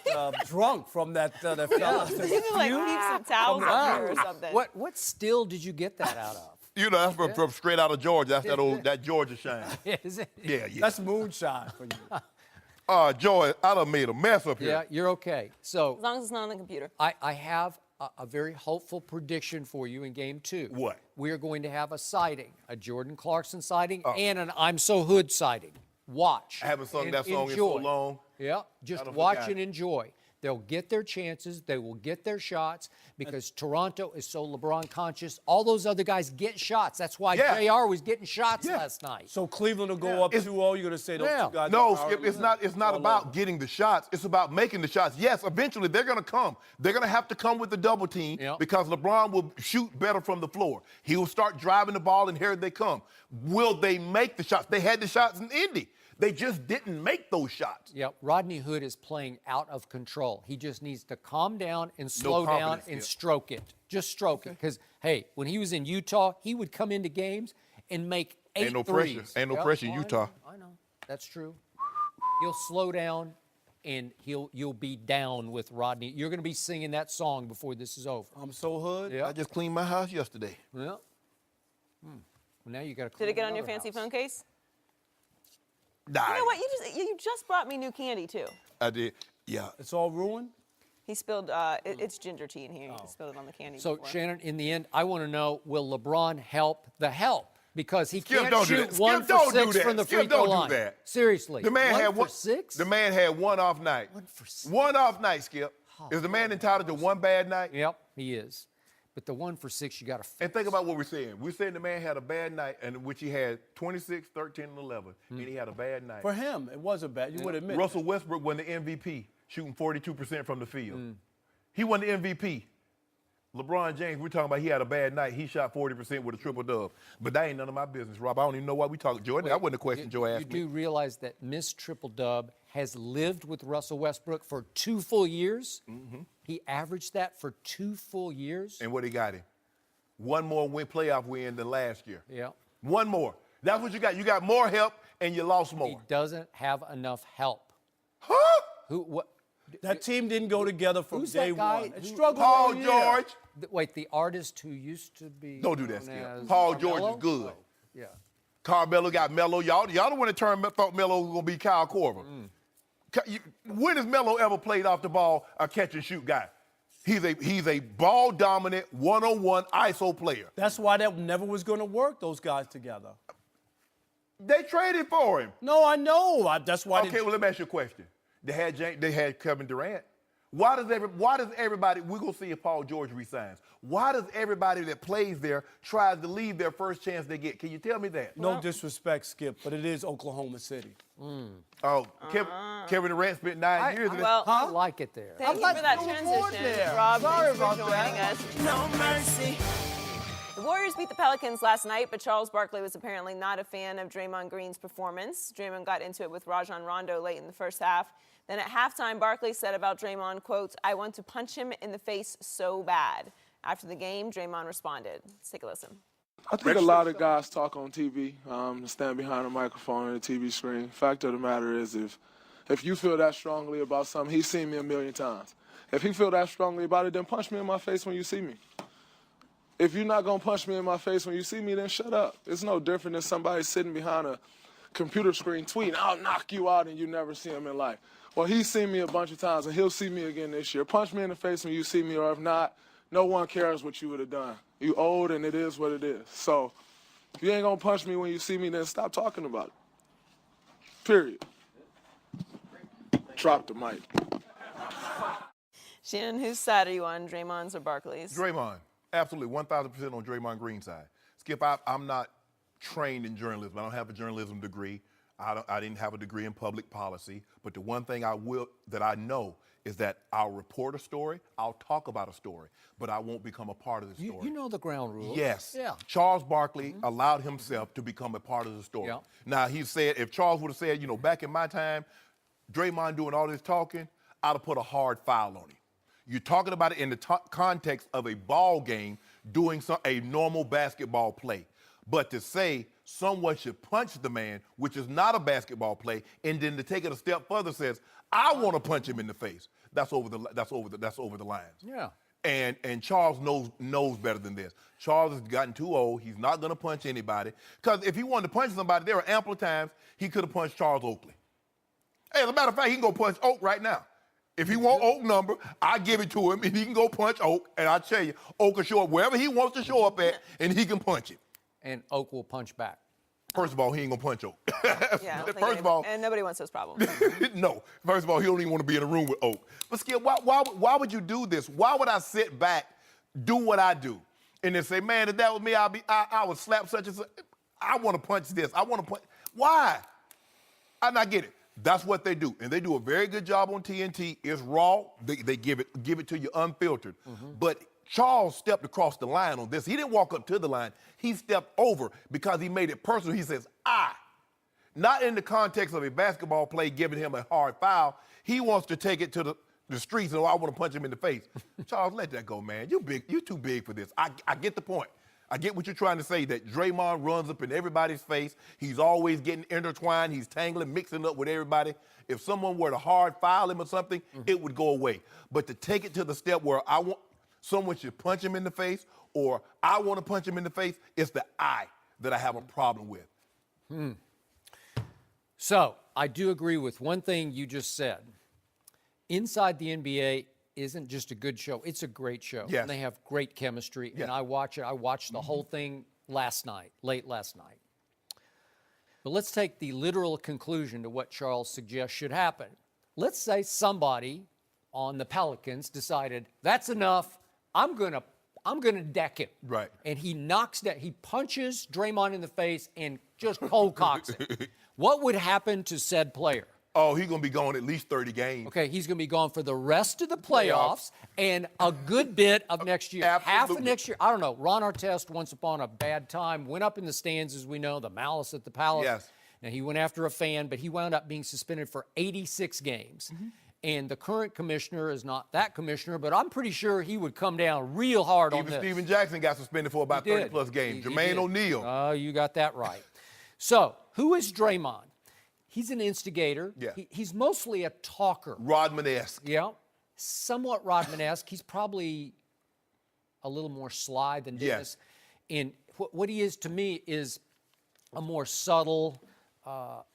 [SPEAKER 5] drunk from that fella.
[SPEAKER 1] You can like keep some towels up here or something.
[SPEAKER 3] What still did you get that out of?
[SPEAKER 4] That's from straight out of Georgia. That's that Georgia shine.
[SPEAKER 3] Is it?
[SPEAKER 4] Yeah.
[SPEAKER 5] That's moonshine for you.
[SPEAKER 4] Joy, I done made a mess up here.
[SPEAKER 3] Yeah, you're okay. So
[SPEAKER 1] As long as it's not on the computer.
[SPEAKER 3] I have a very hopeful prediction for you in Game 2.
[SPEAKER 4] What?
[SPEAKER 3] We are going to have a sighting, a Jordan Clarkson sighting, and an I'm So Hood sighting. Watch.
[SPEAKER 4] I haven't sung
[SPEAKER 3] and
[SPEAKER 4] that song in so
[SPEAKER 3] enjoy.
[SPEAKER 4] long.
[SPEAKER 3] Yeah, just
[SPEAKER 4] I done
[SPEAKER 3] watch
[SPEAKER 4] forgot.
[SPEAKER 3] and enjoy. They'll get their chances. They will get their shots because Toronto is so LeBron conscious. All those other guys get shots. That's why JR was getting shots last night.
[SPEAKER 5] So Cleveland will go up 2-0. You're going to say those two guys
[SPEAKER 4] No,
[SPEAKER 5] are
[SPEAKER 4] Skip,
[SPEAKER 5] power
[SPEAKER 4] it's not about getting the shots. It's about making the shots. Yes, eventually they're going to come. They're going to have to come with the double team because LeBron will shoot better from the floor. He will start driving the ball, and here they come. Will they make the shots? They had the shots in Indy. They just didn't make those shots.
[SPEAKER 3] Yeah, Rodney Hood is playing out of control. He just needs to calm down and slow down and stroke it. Just stroke it. Because, hey, when he was in Utah, he would come into games and make 8
[SPEAKER 4] Ain't no
[SPEAKER 3] threes.
[SPEAKER 4] pressure. Ain't no pressure in Utah.
[SPEAKER 3] I know. That's true. He'll slow down, and you'll be down with Rodney. You're going to be singing that song before this is over.
[SPEAKER 5] I'm so hood.
[SPEAKER 3] Yeah.
[SPEAKER 4] I just cleaned my house yesterday.
[SPEAKER 3] Yeah. Well, now you got to clean
[SPEAKER 1] Did it get on your
[SPEAKER 3] another
[SPEAKER 1] fancy
[SPEAKER 3] house.
[SPEAKER 1] phone case?
[SPEAKER 4] Nah,
[SPEAKER 1] You know what? You just brought me new candy too.
[SPEAKER 4] I did. Yeah.
[SPEAKER 5] It's all ruined?
[SPEAKER 1] He spilled. It's ginger tea in here. He spilled it on the candy.
[SPEAKER 3] So,
[SPEAKER 1] before.
[SPEAKER 3] Shannon, in the end, I want to know, will LeBron help the help? Because he
[SPEAKER 4] Skip,
[SPEAKER 3] can't
[SPEAKER 4] don't do
[SPEAKER 3] shoot
[SPEAKER 4] that.
[SPEAKER 3] 1
[SPEAKER 4] Skip,
[SPEAKER 3] for
[SPEAKER 4] don't do
[SPEAKER 3] 6
[SPEAKER 4] that.
[SPEAKER 3] from the
[SPEAKER 4] Skip,
[SPEAKER 3] free throw
[SPEAKER 4] don't do
[SPEAKER 3] line.
[SPEAKER 4] that.
[SPEAKER 3] Seriously.
[SPEAKER 4] The man had
[SPEAKER 3] for 6?
[SPEAKER 4] The man had one off night.
[SPEAKER 3] 1 for 6.
[SPEAKER 4] One off night, Skip. Is the man entitled to one bad night?
[SPEAKER 3] Yep, he is. But the 1 for 6, you got to fix.
[SPEAKER 4] And think about what we're saying. We're saying the man had a bad night, in which he had 26, 13, and 11, and he had a bad night.
[SPEAKER 5] For him, it wasn't bad. You would admit.
[SPEAKER 4] Russell Westbrook won the MVP, shooting 42% from the field. He won the MVP. LeBron James, we're talking about he had a bad night. He shot 40% with a triple-dub. But that ain't none of my business, Rob. I don't even know why we talking. Jordan, that wasn't a question Joe asked me.
[SPEAKER 3] You do realize that Miss Triple-Dub has lived with Russell Westbrook for 2 full years? Mm-hmm. He averaged that for 2 full years?
[SPEAKER 4] And what he got him? One more playoff win than last year.
[SPEAKER 3] Yeah.
[SPEAKER 4] One more. That's what you got. You got more help, and you lost more.
[SPEAKER 3] He doesn't have enough help.
[SPEAKER 4] Huh?
[SPEAKER 3] What?
[SPEAKER 5] That team didn't go together from
[SPEAKER 3] Who's
[SPEAKER 5] day
[SPEAKER 3] that guy
[SPEAKER 5] one. It
[SPEAKER 3] who-
[SPEAKER 5] struggled
[SPEAKER 4] Paul
[SPEAKER 5] all year.
[SPEAKER 4] George.
[SPEAKER 3] Wait, the artist who used to be.
[SPEAKER 4] Don't do that,
[SPEAKER 3] known
[SPEAKER 4] Skip.
[SPEAKER 3] as
[SPEAKER 4] Paul George
[SPEAKER 3] Carmelo?
[SPEAKER 4] is good.
[SPEAKER 3] Oh, yeah.
[SPEAKER 4] Carmelo got Melo. Y'all the one that thought Melo was going to be Kyle Korver. When has Melo ever played off the ball a catch and shoot guy? He's a ball dominant one-on-one ISO player.
[SPEAKER 5] That's why that never was going to work, those guys together.
[SPEAKER 4] They traded for him.
[SPEAKER 5] No, I know. That's why.
[SPEAKER 4] Okay, well, let me ask you a question. They had Kevin Durant. Why does everybody, we're going to see if Paul George resigns. Why does everybody that plays there try to leave their first chance they get? Can you tell me that?
[SPEAKER 5] No disrespect, Skip, but it is Oklahoma City.
[SPEAKER 4] Oh, Kevin Durant spent 9 years in it.
[SPEAKER 1] Well,
[SPEAKER 3] I like it there.
[SPEAKER 1] thank you for that transition, Rob. Thanks for joining us.
[SPEAKER 2] No mercy.
[SPEAKER 1] The Warriors beat the Pelicans last night, but Charles Barkley was apparently not a fan of Draymond Green's performance. Draymond got into it with Rajon Rondo late in the first half. Then at halftime, Barkley said about Draymond, quote, "I want to punch him in the face so bad." After the game, Draymond responded. Let's take a listen.
[SPEAKER 6] I think a lot of guys talk on TV, stand behind a microphone and a TV screen. Fact of the matter is, if you feel that strongly about something, he's seen me a million times. If he feel that strongly about it, then punch me in my face when you see me. If you're not going to punch me in my face when you see me, then shut up. It's no different than somebody sitting behind a computer screen tweeting, "I'll knock you out," and you never see him in life. Well, he's seen me a bunch of times, and he'll see me again this year. Punch me in the face when you see me, or if not, no one cares what you would have done. You old, and it is what it is. So if you ain't going to punch me when you see me, then stop talking about it. Period. drop the mic.
[SPEAKER 1] Shannon, whose side are you on, Draymond's or Barkley's?
[SPEAKER 4] Draymond, absolutely, 1,000% on Draymond Green's side. Skip, I'm not trained in journalism. I don't have a journalism degree. I didn't have a degree in public policy. But the one thing that I know is that I'll report a story, I'll talk about a story, but I won't become a part of the story.
[SPEAKER 3] You know the ground rules.
[SPEAKER 4] Yes.
[SPEAKER 3] Yeah.
[SPEAKER 4] Charles Barkley allowed himself to become a part of the story.
[SPEAKER 3] Yeah.
[SPEAKER 4] Now, he said, if Charles would have said, back in my time, Draymond doing all this talking, I'd have put a hard foul on him. You're talking about it in the context of a ball game, doing a normal basketball play. But to say someone should punch the man, which is not a basketball play, and then to take it a step further says, I want to punch him in the face. That's over the lines.
[SPEAKER 3] Yeah.
[SPEAKER 4] And Charles knows better than this. Charles has gotten too old. He's not going to punch anybody. Because if he wanted to punch somebody, there are ample times he could have punched Charles Oakley. Hey, as a matter of fact, he can go punch Oak right now. If he want Oak number, I give it to him, and he can go punch Oak. And I tell you, Oak will show up wherever he wants to show up at, and he can punch it.
[SPEAKER 3] And Oak will punch back.
[SPEAKER 4] First of all, he ain't gonna punch Oak.
[SPEAKER 1] Yeah,
[SPEAKER 4] First of all,
[SPEAKER 1] and nobody wants those problems.
[SPEAKER 4] no. First of all, he don't even want to be in a room with Oak. But Skip, why would you do this? Why would I sit back, do what I do, and then say, man, if that was me, I would slap such and such. I want to punch this. I want to punch. Why? I not get it. That's what they do, and they do a very good job on TNT. It's raw. They give it to you unfiltered. But Charles stepped across the line on this. He didn't walk up to the line. He stepped over because he made it personal. He says, not in the context of a basketball play giving him a hard foul. He wants to take it to the streets, and I want to punch him in the face. Charles, let that go, man. You're big. You're too big for this. I get the point. I get what you're trying to say, that Draymond runs up in everybody's face. He's always getting intertwined. He's tangling, mixing up with everybody. If someone were to hard foul him or something, it would go away. But to take it to the step where someone should punch him in the face, or I want to punch him in the face, it's the I that I have a problem with.
[SPEAKER 3] So I do agree with one thing you just said. Inside the NBA isn't just a good show. It's a great show.
[SPEAKER 4] Yes.
[SPEAKER 3] And they have great chemistry.
[SPEAKER 4] Yes.
[SPEAKER 3] And I watch it. I watched the whole thing late last night. But let's take the literal conclusion to what Charles suggests should happen. Let's say somebody on the Pelicans decided, that's enough. I'm gonna deck him.
[SPEAKER 4] Right.
[SPEAKER 3] And he punches Draymond in the face and just cold cocks it. What would happen to said player?
[SPEAKER 4] Oh, he's going to be gone at least 30 games.
[SPEAKER 3] Okay, he's going to be gone for the rest of the playoffs and a good bit of next year.
[SPEAKER 4] Absolutely.
[SPEAKER 3] Half of next year. I don't know. Ron Artest, once upon a bad time, went up in the stands, as we know, the malice at the Palace.
[SPEAKER 4] Yes.
[SPEAKER 3] Now, he went after a fan, but he wound up being suspended for 86 games. And the current commissioner is not that commissioner, but I'm pretty sure he would come down real hard on this.
[SPEAKER 4] Even Steven Jackson got suspended for about 30-plus games. Jermaine O'Neal.
[SPEAKER 3] Oh, you got that right. So, who is Draymond? He's an instigator.
[SPEAKER 4] Yeah.
[SPEAKER 3] He's mostly a talker.
[SPEAKER 4] Rodman-esque.
[SPEAKER 3] Yeah. Somewhat Rodman-esque. He's probably a little more sly than Dennis.
[SPEAKER 4] Yes.
[SPEAKER 3] And what he is to me is a more subtle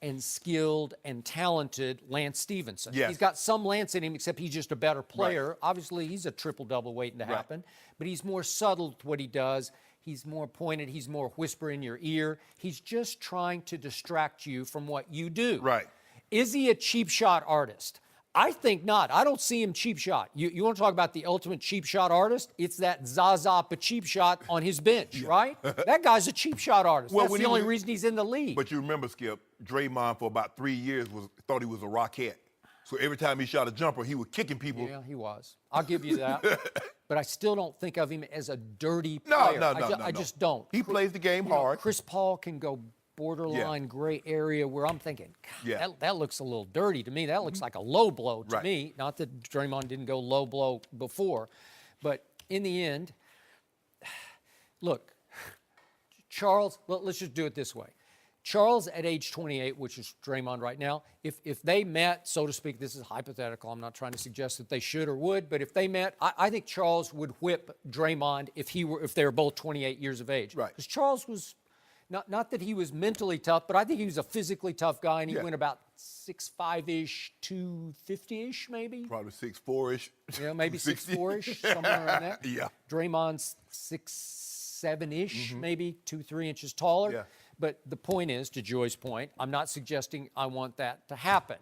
[SPEAKER 3] and skilled and talented Lance Stevenson.
[SPEAKER 4] Yes.
[SPEAKER 3] He's got some Lance in him, except he's just a better player.
[SPEAKER 4] Right.
[SPEAKER 3] Obviously, he's a triple-double waiting to happen. But he's more subtle to what he does. He's more pointed. He's more whisper in your ear. He's just trying to distract you from what you do.
[SPEAKER 4] Right.
[SPEAKER 3] Is he a cheap shot artist? I think not. I don't see him cheap shot. You want to talk about the ultimate cheap shot artist? It's that Zaza cheap shot on his bench, right? That guy's a cheap shot artist.
[SPEAKER 4] Well,
[SPEAKER 3] that's the only reason he's in the league.
[SPEAKER 4] But you remember, Skip, Draymond for about 3 years thought he was a Rockette. So every time he shot a jumper, he was kicking people.
[SPEAKER 3] Yeah, he was. I'll give you that. But I still don't think of him as a dirty
[SPEAKER 4] No,
[SPEAKER 3] player.
[SPEAKER 4] no.
[SPEAKER 3] I just don't.
[SPEAKER 4] He plays the game hard.
[SPEAKER 3] Chris Paul can go borderline gray area where I'm thinking, God, that looks a little dirty to me. That looks like a low blow to me. Not that Draymond didn't go low blow before. But in the end, look, Charles, let's just do it this way. Charles at age 28, which is Draymond right now, if they met, so to speak, this is hypothetical, I'm not trying to suggest that they should or would, but if they met, I think Charles would whip Draymond if they were both 28 years of age.
[SPEAKER 4] Right.
[SPEAKER 3] Because Charles was, not that he was mentally tough, but I think he was a physically tough guy, and he went about 6'5"-ish, 250-ish maybe.
[SPEAKER 4] Probably 6'4"-ish.
[SPEAKER 3] Yeah, maybe 6'4"-ish, somewhere around that.
[SPEAKER 4] Yeah.
[SPEAKER 3] Draymond's 6'7"-ish, maybe 2-3 inches taller.
[SPEAKER 4] Yeah.
[SPEAKER 3] But the point is, to Joy's point, I'm not suggesting I want that to happen.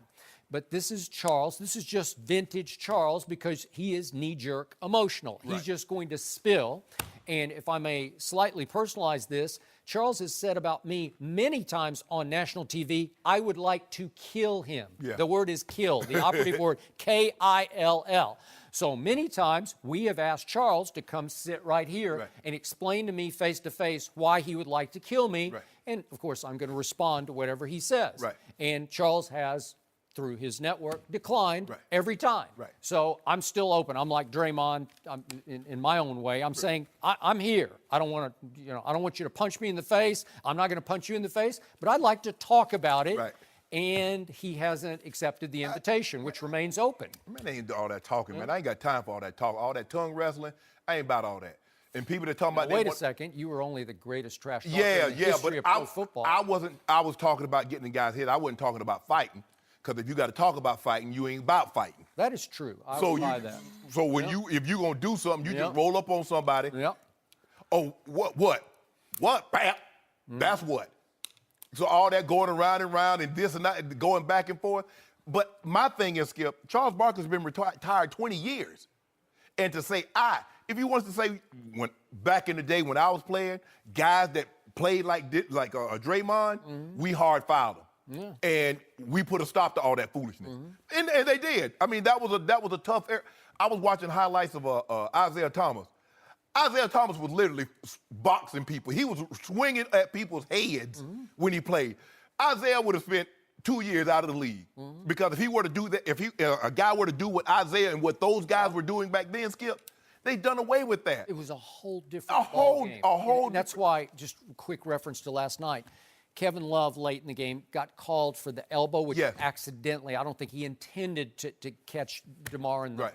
[SPEAKER 3] But this is Charles. This is just vintage Charles because he is knee-jerk emotional.
[SPEAKER 4] Right.
[SPEAKER 3] He's just going to spill. And if I may slightly personalize this, Charles has said about me many times on national TV, I would like to kill him.
[SPEAKER 4] Yeah.
[SPEAKER 3] The word is kill, the operative word, K-I-L-L. So many times we have asked Charles to come sit right here
[SPEAKER 4] Right.
[SPEAKER 3] and explain to me face to face why he would like to kill me.
[SPEAKER 4] Right.
[SPEAKER 3] And of course, I'm going to respond to whatever he says.
[SPEAKER 4] Right.
[SPEAKER 3] And Charles has, through his network, declined
[SPEAKER 4] Right.
[SPEAKER 3] every time.
[SPEAKER 4] Right.
[SPEAKER 3] So I'm still open. I'm like Draymond in my own way. I'm saying I'm here. I don't want to, I don't want you to punch me in the face. I'm not going to punch you in the face, but I'd like to talk about it.
[SPEAKER 4] Right.
[SPEAKER 3] And he hasn't accepted the invitation, which remains open.
[SPEAKER 4] Man, ain't all that talking, man. I ain't got time for all that talk, all that tongue wrestling. I ain't about all that. And people that talking about
[SPEAKER 3] Wait a second. You were only the greatest trash talker
[SPEAKER 4] yeah,
[SPEAKER 3] in the
[SPEAKER 4] yeah,
[SPEAKER 3] history
[SPEAKER 4] but
[SPEAKER 3] of pro football.
[SPEAKER 4] I was talking about getting the guy's head. I wasn't talking about fighting. Because if you got to talk about fighting, you ain't about fighting.
[SPEAKER 3] That is true. I
[SPEAKER 4] So
[SPEAKER 3] will buy that.
[SPEAKER 4] So when if you gonna do something, you just roll up on somebody.
[SPEAKER 3] Yep.
[SPEAKER 4] Oh, what? Bam. That's what. So all that going around and around and this and that, and going back and forth. But my thing is, Skip, Charles Barkley's been retired 20 years. And to say if you want to say when back in the day when I was playing, guys that played like Draymond, we hard fouled them. Yeah. And we put a stop to all that foolishness. And they did. I mean, that was a tough era. I was watching highlights of Isaiah Thomas. Isaiah Thomas was literally boxing people. He was swinging at people's heads when he played. Isaiah would have spent 2 years out of the league because if he were to do that, if a guy were to do what Isaiah and what those guys were doing back then, Skip, they'd done away with that.
[SPEAKER 3] It was a whole different ballgame.
[SPEAKER 4] And
[SPEAKER 3] that's why, just a quick reference to last night, Kevin Love, late in the game, got called for the elbow, which accidentally, I don't think he intended to catch DeMar in the,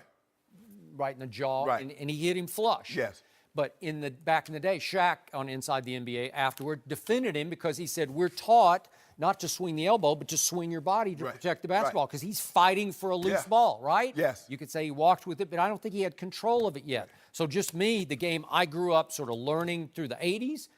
[SPEAKER 3] right in the jaw, and he hit him flush.
[SPEAKER 4] Yes.
[SPEAKER 3] But back in the day, Shaq on Inside the NBA afterward defended him because he said, we're taught not to swing the elbow, but to swing your body to protect the basketball because he's fighting for a loose ball, right?
[SPEAKER 4] Yes.
[SPEAKER 3] You could say he walked with it, but I don't think he had control of it yet. So just me, the game I grew up sort of learning through the 80s,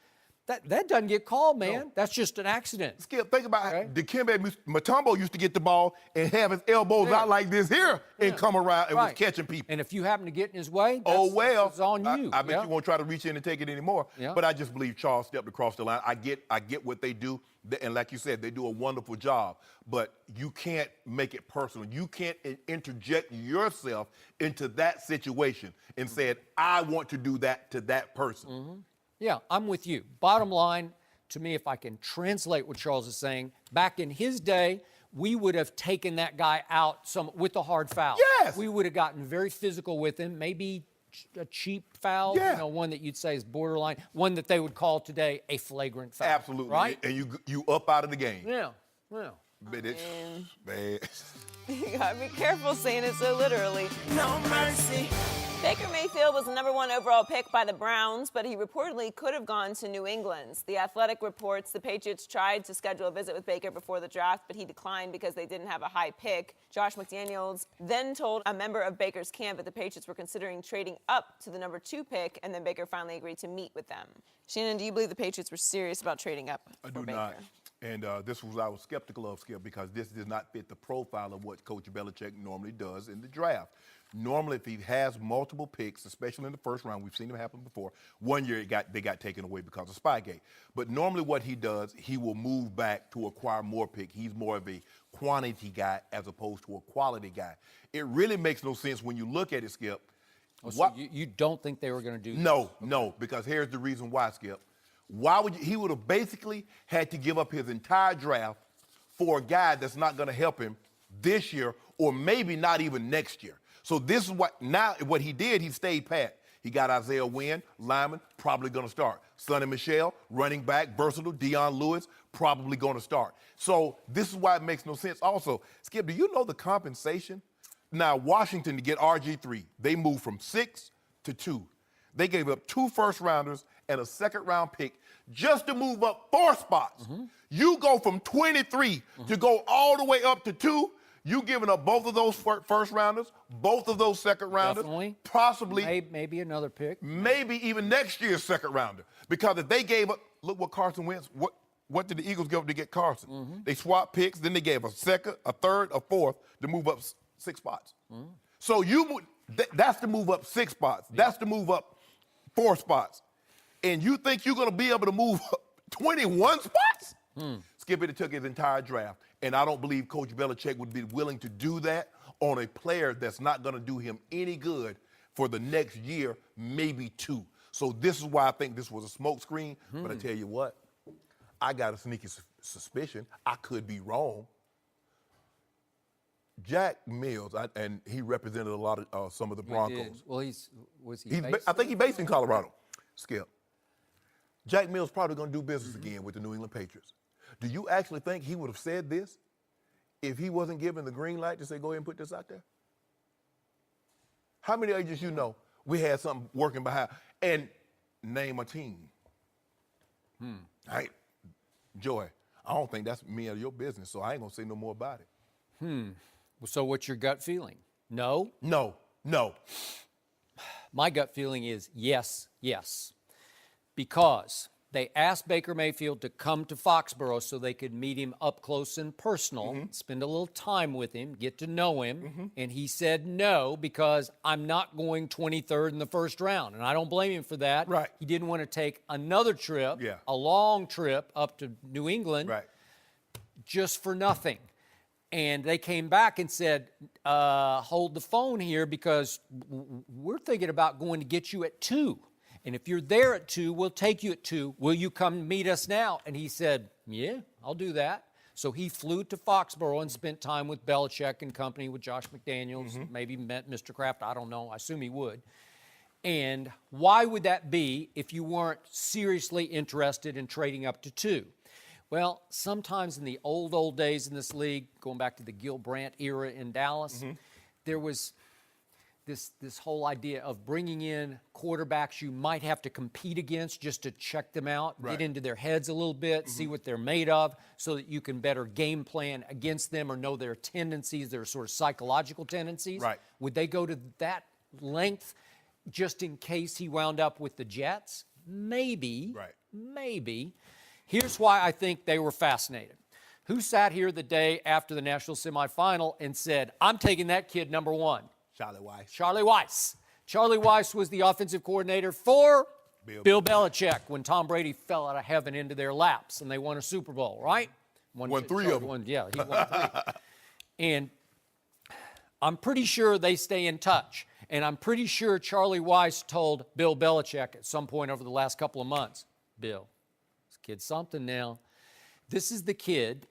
[SPEAKER 3] that doesn't get called, man. No. That's just an accident.
[SPEAKER 4] Skip, think about Dikembe Mutombo used to get the ball and have his elbows out like this here and come around and was catching people.
[SPEAKER 3] And if you happen to get in his way, that's on you.
[SPEAKER 4] I bet you won't try to reach in and take it anymore. Yeah. But I just believe Charles stepped across the line. I get what they do. And like you said, they do a wonderful job. But you can't make it personal. You can't interject yourself into that situation and say, I want to do that to that person.
[SPEAKER 3] Yeah, I'm with you. Bottom line, to me, if I can translate what Charles is saying, back in his day, we would have taken that guy out with a hard foul.
[SPEAKER 4] Yes.
[SPEAKER 3] We would have gotten very physical with him, maybe a cheap foul, one that you'd say is borderline, one that they would call today a flagrant foul.
[SPEAKER 4] Absolutely.
[SPEAKER 3] Right?
[SPEAKER 4] And you up out of the game.
[SPEAKER 3] Yeah.
[SPEAKER 4] But it's bad.
[SPEAKER 1] You gotta be careful saying it so literally.
[SPEAKER 2] No mercy.
[SPEAKER 1] Baker Mayfield was the #1 overall pick by the Browns, but he reportedly could have gone to New England. The Athletic reports the Patriots tried to schedule a visit with Baker before the draft, but he declined because they didn't have a high pick. Josh McDaniels then told a member of Baker's camp that the Patriots were considering trading up to the #2 pick, and then Baker finally agreed to meet with them. Shannon, do you believe the Patriots were serious about trading up for Baker?
[SPEAKER 4] I do not. And this was I was skeptical of, Skip, because this does not fit the profile of what Coach Belichick normally does in the draft. Normally, if he has multiple picks, especially in the first round, we've seen it happen before. 1 year they got taken away because of Spygate. But normally what he does, he will move back to acquire more picks. He's more of a quantity guy as opposed to a quality guy. It really makes no sense when you look at it, Skip.
[SPEAKER 3] So you don't think they were going to do
[SPEAKER 4] that? No, because here's the reason why, Skip. Why would he would have basically had to give up his entire draft for a guy that's not going to help him this year or maybe not even next year. So this is what he did, he stayed pat. He got Isaiah Wynn, lineman, probably going to start. Sonny Michel, running back, versatile. Dion Lewis, probably going to start. So this is why it makes no sense. Also, Skip, do you know the compensation? Now, Washington, to get RG3, they moved from 6 to 2. They gave up 2 first-rounders and a second-round pick just to move up 4 spots. You go from 23 to go all the way up to 2. You giving up both of those first-rounders, both of those second-rounders, possibly
[SPEAKER 3] maybe another pick,
[SPEAKER 4] maybe even next year's second-rounder. Because if they gave up, look what Carson Wentz, what did the Eagles give up to get Carson? They swapped picks, then they gave a second, a third, a fourth to move up 6 spots. So that's to move up 6 spots. That's to move up 4 spots. And you think you're going to be able to move up 21 spots? Skip took his entire draft. And I don't believe Coach Belichick would be willing to do that on a player that's not going to do him any good for the next year, maybe 2. So this is why I think this was a smokescreen. But I tell you what, I got a sneaky suspicion. I could be wrong. Jack Mills, and he represented a lot of some of the Broncos.
[SPEAKER 3] Well, was he?
[SPEAKER 4] I think he's based in Colorado. Skip. Jack Mills probably going to do business again with the New England Patriots. Do you actually think he would have said this if he wasn't given the green light to say, go ahead and put this out there? How many agents you know we had something working behind? And name a team. Right? Joy, I don't think that's me or your business, so I ain't going to say no more about it.
[SPEAKER 3] So what's your gut feeling? No?
[SPEAKER 4] No.
[SPEAKER 3] My gut feeling is yes. Because they asked Baker Mayfield to come to Foxborough so they could meet him up close and personal, spend a little time with him, get to know him. And he said no because I'm not going 23rd in the first round. And I don't blame him for that.
[SPEAKER 4] Right.
[SPEAKER 3] He didn't want to take another trip, a long trip up to New England, just for nothing. And they came back and said, hold the phone here because we're thinking about going to get you at 2. And if you're there at 2, we'll take you at 2. Will you come meet us now? And he said, yeah, I'll do that. So he flew to Foxborough and spent time with Belichick and company, with Josh McDaniels, maybe met Mr. Kraft. I don't know. I assume he would. And why would that be if you weren't seriously interested in trading up to 2? Well, sometimes in the old days in this league, going back to the Gil Brandt era in Dallas, there was this whole idea of bringing in quarterbacks you might have to compete against just to check them out, get into their heads a little bit, see what they're made of, so that you can better game plan against them or know their tendencies, their sort of psychological tendencies. Would they go to that length just in case he wound up with the Jets? Maybe. Maybe. Here's why I think they were fascinated. Who sat here the day after the national semifinal and said, I'm taking that kid number 1?
[SPEAKER 4] Charlie Weiss.
[SPEAKER 3] Charlie Weiss was the offensive coordinator for Bill Belichick when Tom Brady fell out of heaven into their laps and they won a Super Bowl, right?
[SPEAKER 4] Won 3 of them.
[SPEAKER 3] Yeah, he won 3. And I'm pretty sure they stay in touch. And I'm pretty sure Charlie Weiss told Bill Belichick at some point over the last couple of months, Bill, this kid's something now. This is the kid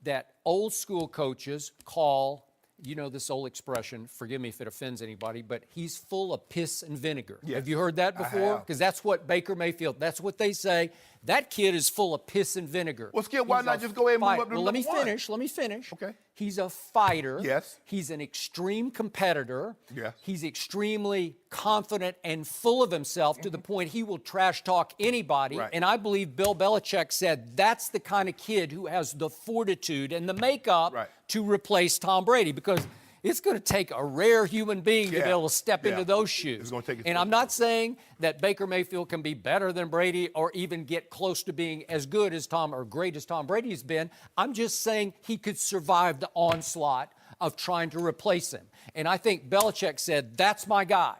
[SPEAKER 3] that old school coaches call, you know this old expression, forgive me if it offends anybody, but he's full of piss and vinegar. Have you heard that before? Because that's what Baker Mayfield, that's what they say. That kid is full of piss and vinegar.
[SPEAKER 4] Well, Skip, why not just go ahead and move up to
[SPEAKER 3] Let me
[SPEAKER 4] #1?
[SPEAKER 3] finish.
[SPEAKER 4] Okay.
[SPEAKER 3] He's a fighter.
[SPEAKER 4] Yes.
[SPEAKER 3] He's an extreme competitor.
[SPEAKER 4] Yes.
[SPEAKER 3] He's extremely confident and full of himself to the point he will trash talk anybody. And I believe Bill Belichick said that's the kind of kid who has the fortitude and the makeup to replace Tom Brady, because it's going to take a rare human being to be able to step into those shoes.
[SPEAKER 4] It's going to take
[SPEAKER 3] and I'm not saying that Baker Mayfield can be better than Brady or even get close to being as good as Tom or great as Tom Brady's been. I'm just saying he could survive the onslaught of trying to replace him. And I think Belichick said, that's my guy.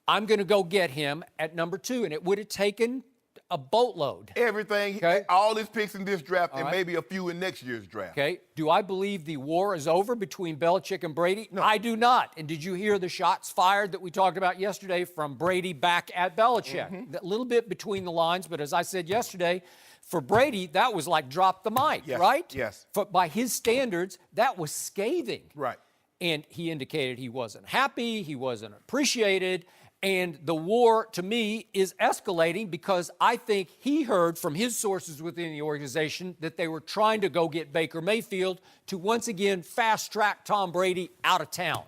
[SPEAKER 3] I'm going to go get him at number 2. And it would have taken a boatload.
[SPEAKER 4] Everything, all his picks in this draft and maybe a few in next year's draft.
[SPEAKER 3] Do I believe the war is over between Belichick and Brady? No. I do not. And did you hear the shots fired that we talked about yesterday from Brady back at Belichick? A little bit between the lines, but as I said yesterday, for Brady, that was like drop the mic, right?
[SPEAKER 4] Yes.
[SPEAKER 3] By his standards, that was scathing.
[SPEAKER 4] Right.
[SPEAKER 3] And he indicated he wasn't happy, he wasn't appreciated. And the war, to me, is escalating because I think he heard from his sources within the organization that they were trying to go get Baker Mayfield to once again fast-track Tom Brady out of town,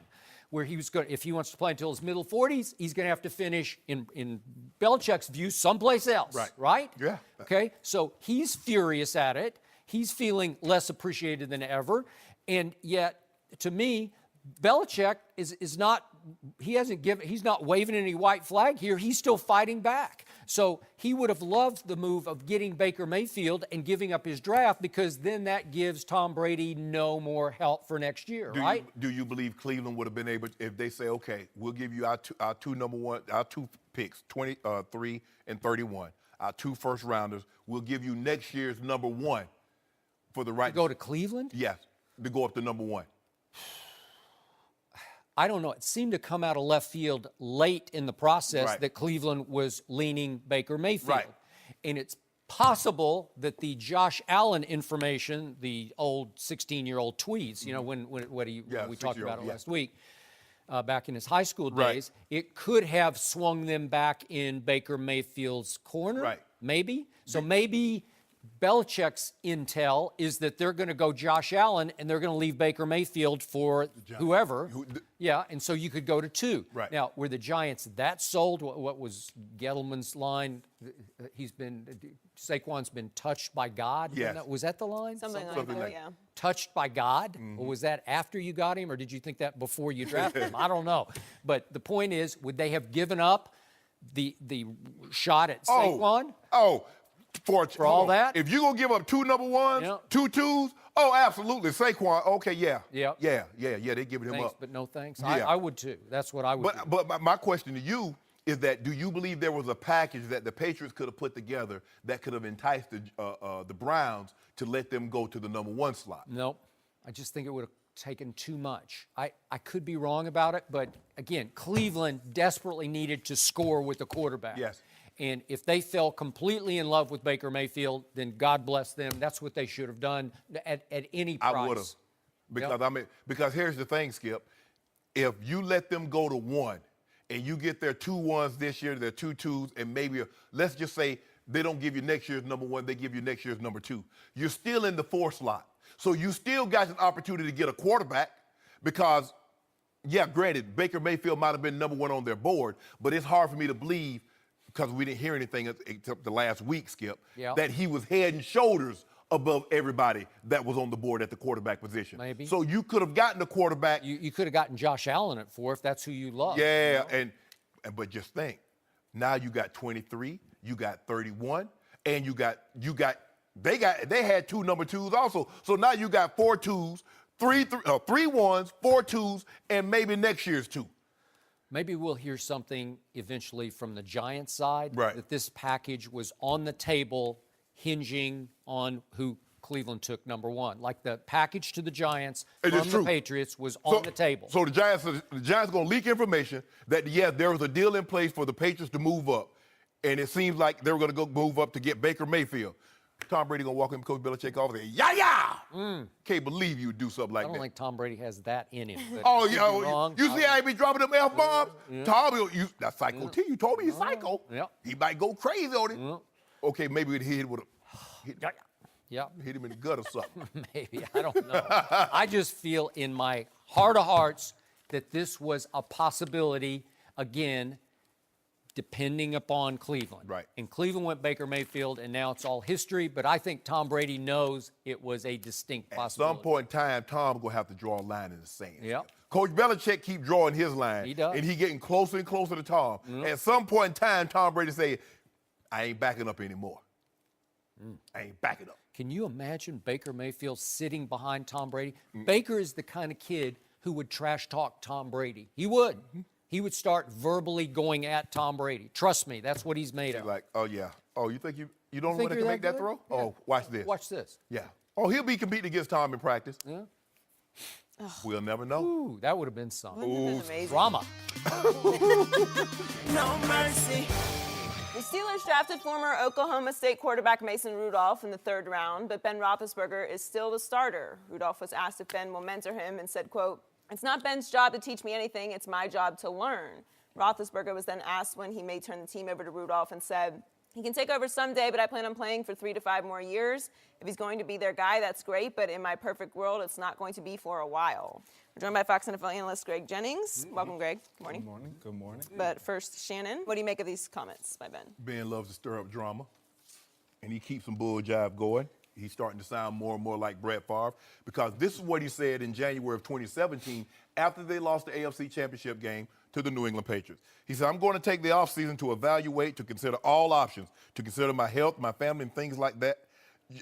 [SPEAKER 3] where he was going. If he wants to play until his middle 40s, he's going to have to finish, in Belichick's view, someplace else. Right?
[SPEAKER 4] Yeah.
[SPEAKER 3] Okay? So he's furious at it. He's feeling less appreciated than ever. And yet, to me, Belichick is not he's not waving any white flag here. He's still fighting back. So he would have loved the move of getting Baker Mayfield and giving up his draft, because then that gives Tom Brady no more help for next year, right?
[SPEAKER 4] Do you believe Cleveland would have been able, if they say, okay, we'll give you our two picks, 23 and 31, our 2 first rounders, we'll give you next year's number 1 for the right
[SPEAKER 3] To go to Cleveland?
[SPEAKER 4] Yes, to go up to number 1.
[SPEAKER 3] I don't know. It seemed to come out of left field late in the process
[SPEAKER 4] Right.
[SPEAKER 3] that Cleveland was leaning Baker Mayfield.
[SPEAKER 4] Right.
[SPEAKER 3] And it's possible that the Josh Allen information, the old 16-year-old tweets, you know, when we talked about it last week, back in his high school days, it could have swung them back in Baker Mayfield's corner.
[SPEAKER 4] Right.
[SPEAKER 3] Maybe. So maybe Belichick's intel is that they're going to go Josh Allen and they're going to leave Baker Mayfield for whoever. Yeah, and so you could go to 2.
[SPEAKER 4] Right.
[SPEAKER 3] Now, were the Giants that sold? What was Gettleman's line? Saquon's been touched by God?
[SPEAKER 4] Yes.
[SPEAKER 3] Was that the line?
[SPEAKER 1] Something like that, yeah.
[SPEAKER 3] Touched by God? Or was that after you got him, or did you think that before you drafted him? I don't know. But the point is, would they have given up the shot at Saquon?
[SPEAKER 4] For
[SPEAKER 3] all that?
[SPEAKER 4] If you're going to give up 2 number 1s, 2 2s, absolutely. Saquon, okay, yeah, they giving him
[SPEAKER 3] Thanks,
[SPEAKER 4] up.
[SPEAKER 3] but no thanks.
[SPEAKER 4] Yeah.
[SPEAKER 3] I would too. That's what I would do.
[SPEAKER 4] But my question to you is that, do you believe there was a package that the Patriots could have put together that could have enticed the Browns to let them go to the number 1 slot?
[SPEAKER 3] Nope. I just think it would have taken too much. I could be wrong about it, but again, Cleveland desperately needed to score with the quarterback.
[SPEAKER 4] Yes.
[SPEAKER 3] And if they fell completely in love with Baker Mayfield, then God bless them. That's what they should have done at any price.
[SPEAKER 4] I would have. Because here's the thing, Skip. If you let them go to 1 and you get their 2 1s this year, their 2 2s, and maybe, let's just say they don't give you next year's number 1, they give you next year's number 2. You're still in the 4 slot. So you still got an opportunity to get a quarterback because, yeah, granted, Baker Mayfield might have been number 1 on their board, but it's hard for me to believe, because we didn't hear anything except the last week, Skip, that he was head and shoulders above everybody that was on the board at the quarterback position.
[SPEAKER 3] Maybe.
[SPEAKER 4] So you could have gotten a quarterback.
[SPEAKER 3] You could have gotten Josh Allen at 4 if that's who you love.
[SPEAKER 4] Yeah, but just think, now you got 23, you got 31, and they had 2 number 2s also. So now you got 4 2s, 3 1s, 4 2s, and maybe next year's 2.
[SPEAKER 3] Maybe we'll hear something eventually from the Giants side,
[SPEAKER 4] right,
[SPEAKER 3] that this package was on the table hinging on who Cleveland took number 1. Like the package to the Giants from the Patriots was on the table.
[SPEAKER 4] So the Giants going to leak information that, there was a deal in place for the Patriots to move up, and it seems like they were going to go move up to get Baker Mayfield. Tom Brady going to walk in Coach Belichick off and say, can't believe you would do something like that.
[SPEAKER 3] I don't think Tom Brady has that in him.
[SPEAKER 4] You see how he be dropping them F-bombs?
[SPEAKER 3] Yeah.
[SPEAKER 4] Tom, that's Psycho T. You told me he's psycho.
[SPEAKER 3] Yeah.
[SPEAKER 4] He might go crazy on it.
[SPEAKER 3] Yeah.
[SPEAKER 4] Okay, maybe he'd hit him with
[SPEAKER 3] hit
[SPEAKER 4] him in the gut or something.
[SPEAKER 3] Maybe. I don't know. I just feel in my heart of hearts that this was a possibility, again, depending upon Cleveland.
[SPEAKER 4] Right.
[SPEAKER 3] And Cleveland went Baker Mayfield, and now it's all history. But I think Tom Brady knows it was a distinct possibility.
[SPEAKER 4] At some point in time, Tom's going to have to draw a line in the sand.
[SPEAKER 3] Yep.
[SPEAKER 4] Coach Belichick keep drawing his line.
[SPEAKER 3] He does.
[SPEAKER 4] And he getting closer and closer to Tom. At some point in time, Tom Brady say, I ain't backing up anymore. I ain't backing up.
[SPEAKER 3] Can you imagine Baker Mayfield sitting behind Tom Brady? Baker is the kind of kid who would trash talk Tom Brady. He would. He would start verbally going at Tom Brady. Trust me, that's what he's made of.
[SPEAKER 4] Like, oh, yeah. Oh, you think you don't want to
[SPEAKER 3] you're
[SPEAKER 4] make that
[SPEAKER 3] good?
[SPEAKER 4] throw?
[SPEAKER 3] Yeah.
[SPEAKER 4] Oh, watch this.
[SPEAKER 3] Watch this.
[SPEAKER 4] Yeah. Oh, he'll be competing against Tom in practice.
[SPEAKER 3] Yeah.
[SPEAKER 4] We'll never know.
[SPEAKER 3] Ooh, that would have been something.
[SPEAKER 1] Wouldn't have been amazing.
[SPEAKER 3] Drama.
[SPEAKER 1] No mercy. The Steelers drafted former Oklahoma State quarterback Mason Rudolph in the 3rd round, but Ben Roethlisberger is still the starter. Rudolph was asked if Ben will mentor him and said, quote, "It's not Ben's job to teach me anything, it's my job to learn." Roethlisberger was then asked when he may turn the team over to Rudolph and said, "He can take over someday, but I plan on playing for 3 to 5 more years. If he's going to be their guy, that's great, but in my perfect world, it's not going to be for a while." We're joined by Fox NFL analyst Greg Jennings. Welcome, Greg. Good morning.
[SPEAKER 7] Good morning. Good morning.
[SPEAKER 1] But first, Shannon, what do you make of these comments by Ben?
[SPEAKER 4] Ben loves to stir up drama, and he keeps some bull jive going. He's starting to sound more and more like Brett Favre, because this is what he said in January of 2017 after they lost the AFC Championship game to the New England Patriots. He said, I'm going to take the offseason to evaluate, to consider all options, to consider my health, my family, and things like that,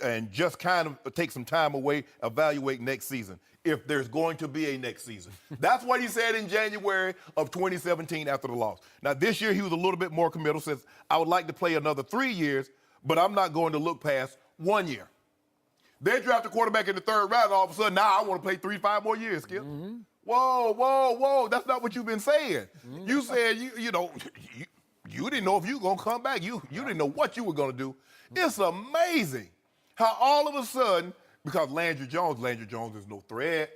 [SPEAKER 4] and just kind of take some time away, evaluate next season, if there's going to be a next season. That's what he said in January of 2017 after the loss. Now, this year he was a little bit more committal, says, I would like to play another 3 years, but I'm not going to look past 1 year. They draft a quarterback in the third round, and all of a sudden, now I want to play 3-5 more years, Skip. Mm-hmm. Whoa. That's not what you've been saying. Mm-hmm. You said, you didn't know if you were going to come back. You didn't know what you were going to do. It's amazing how all of a sudden, because Landry Jones is no threat.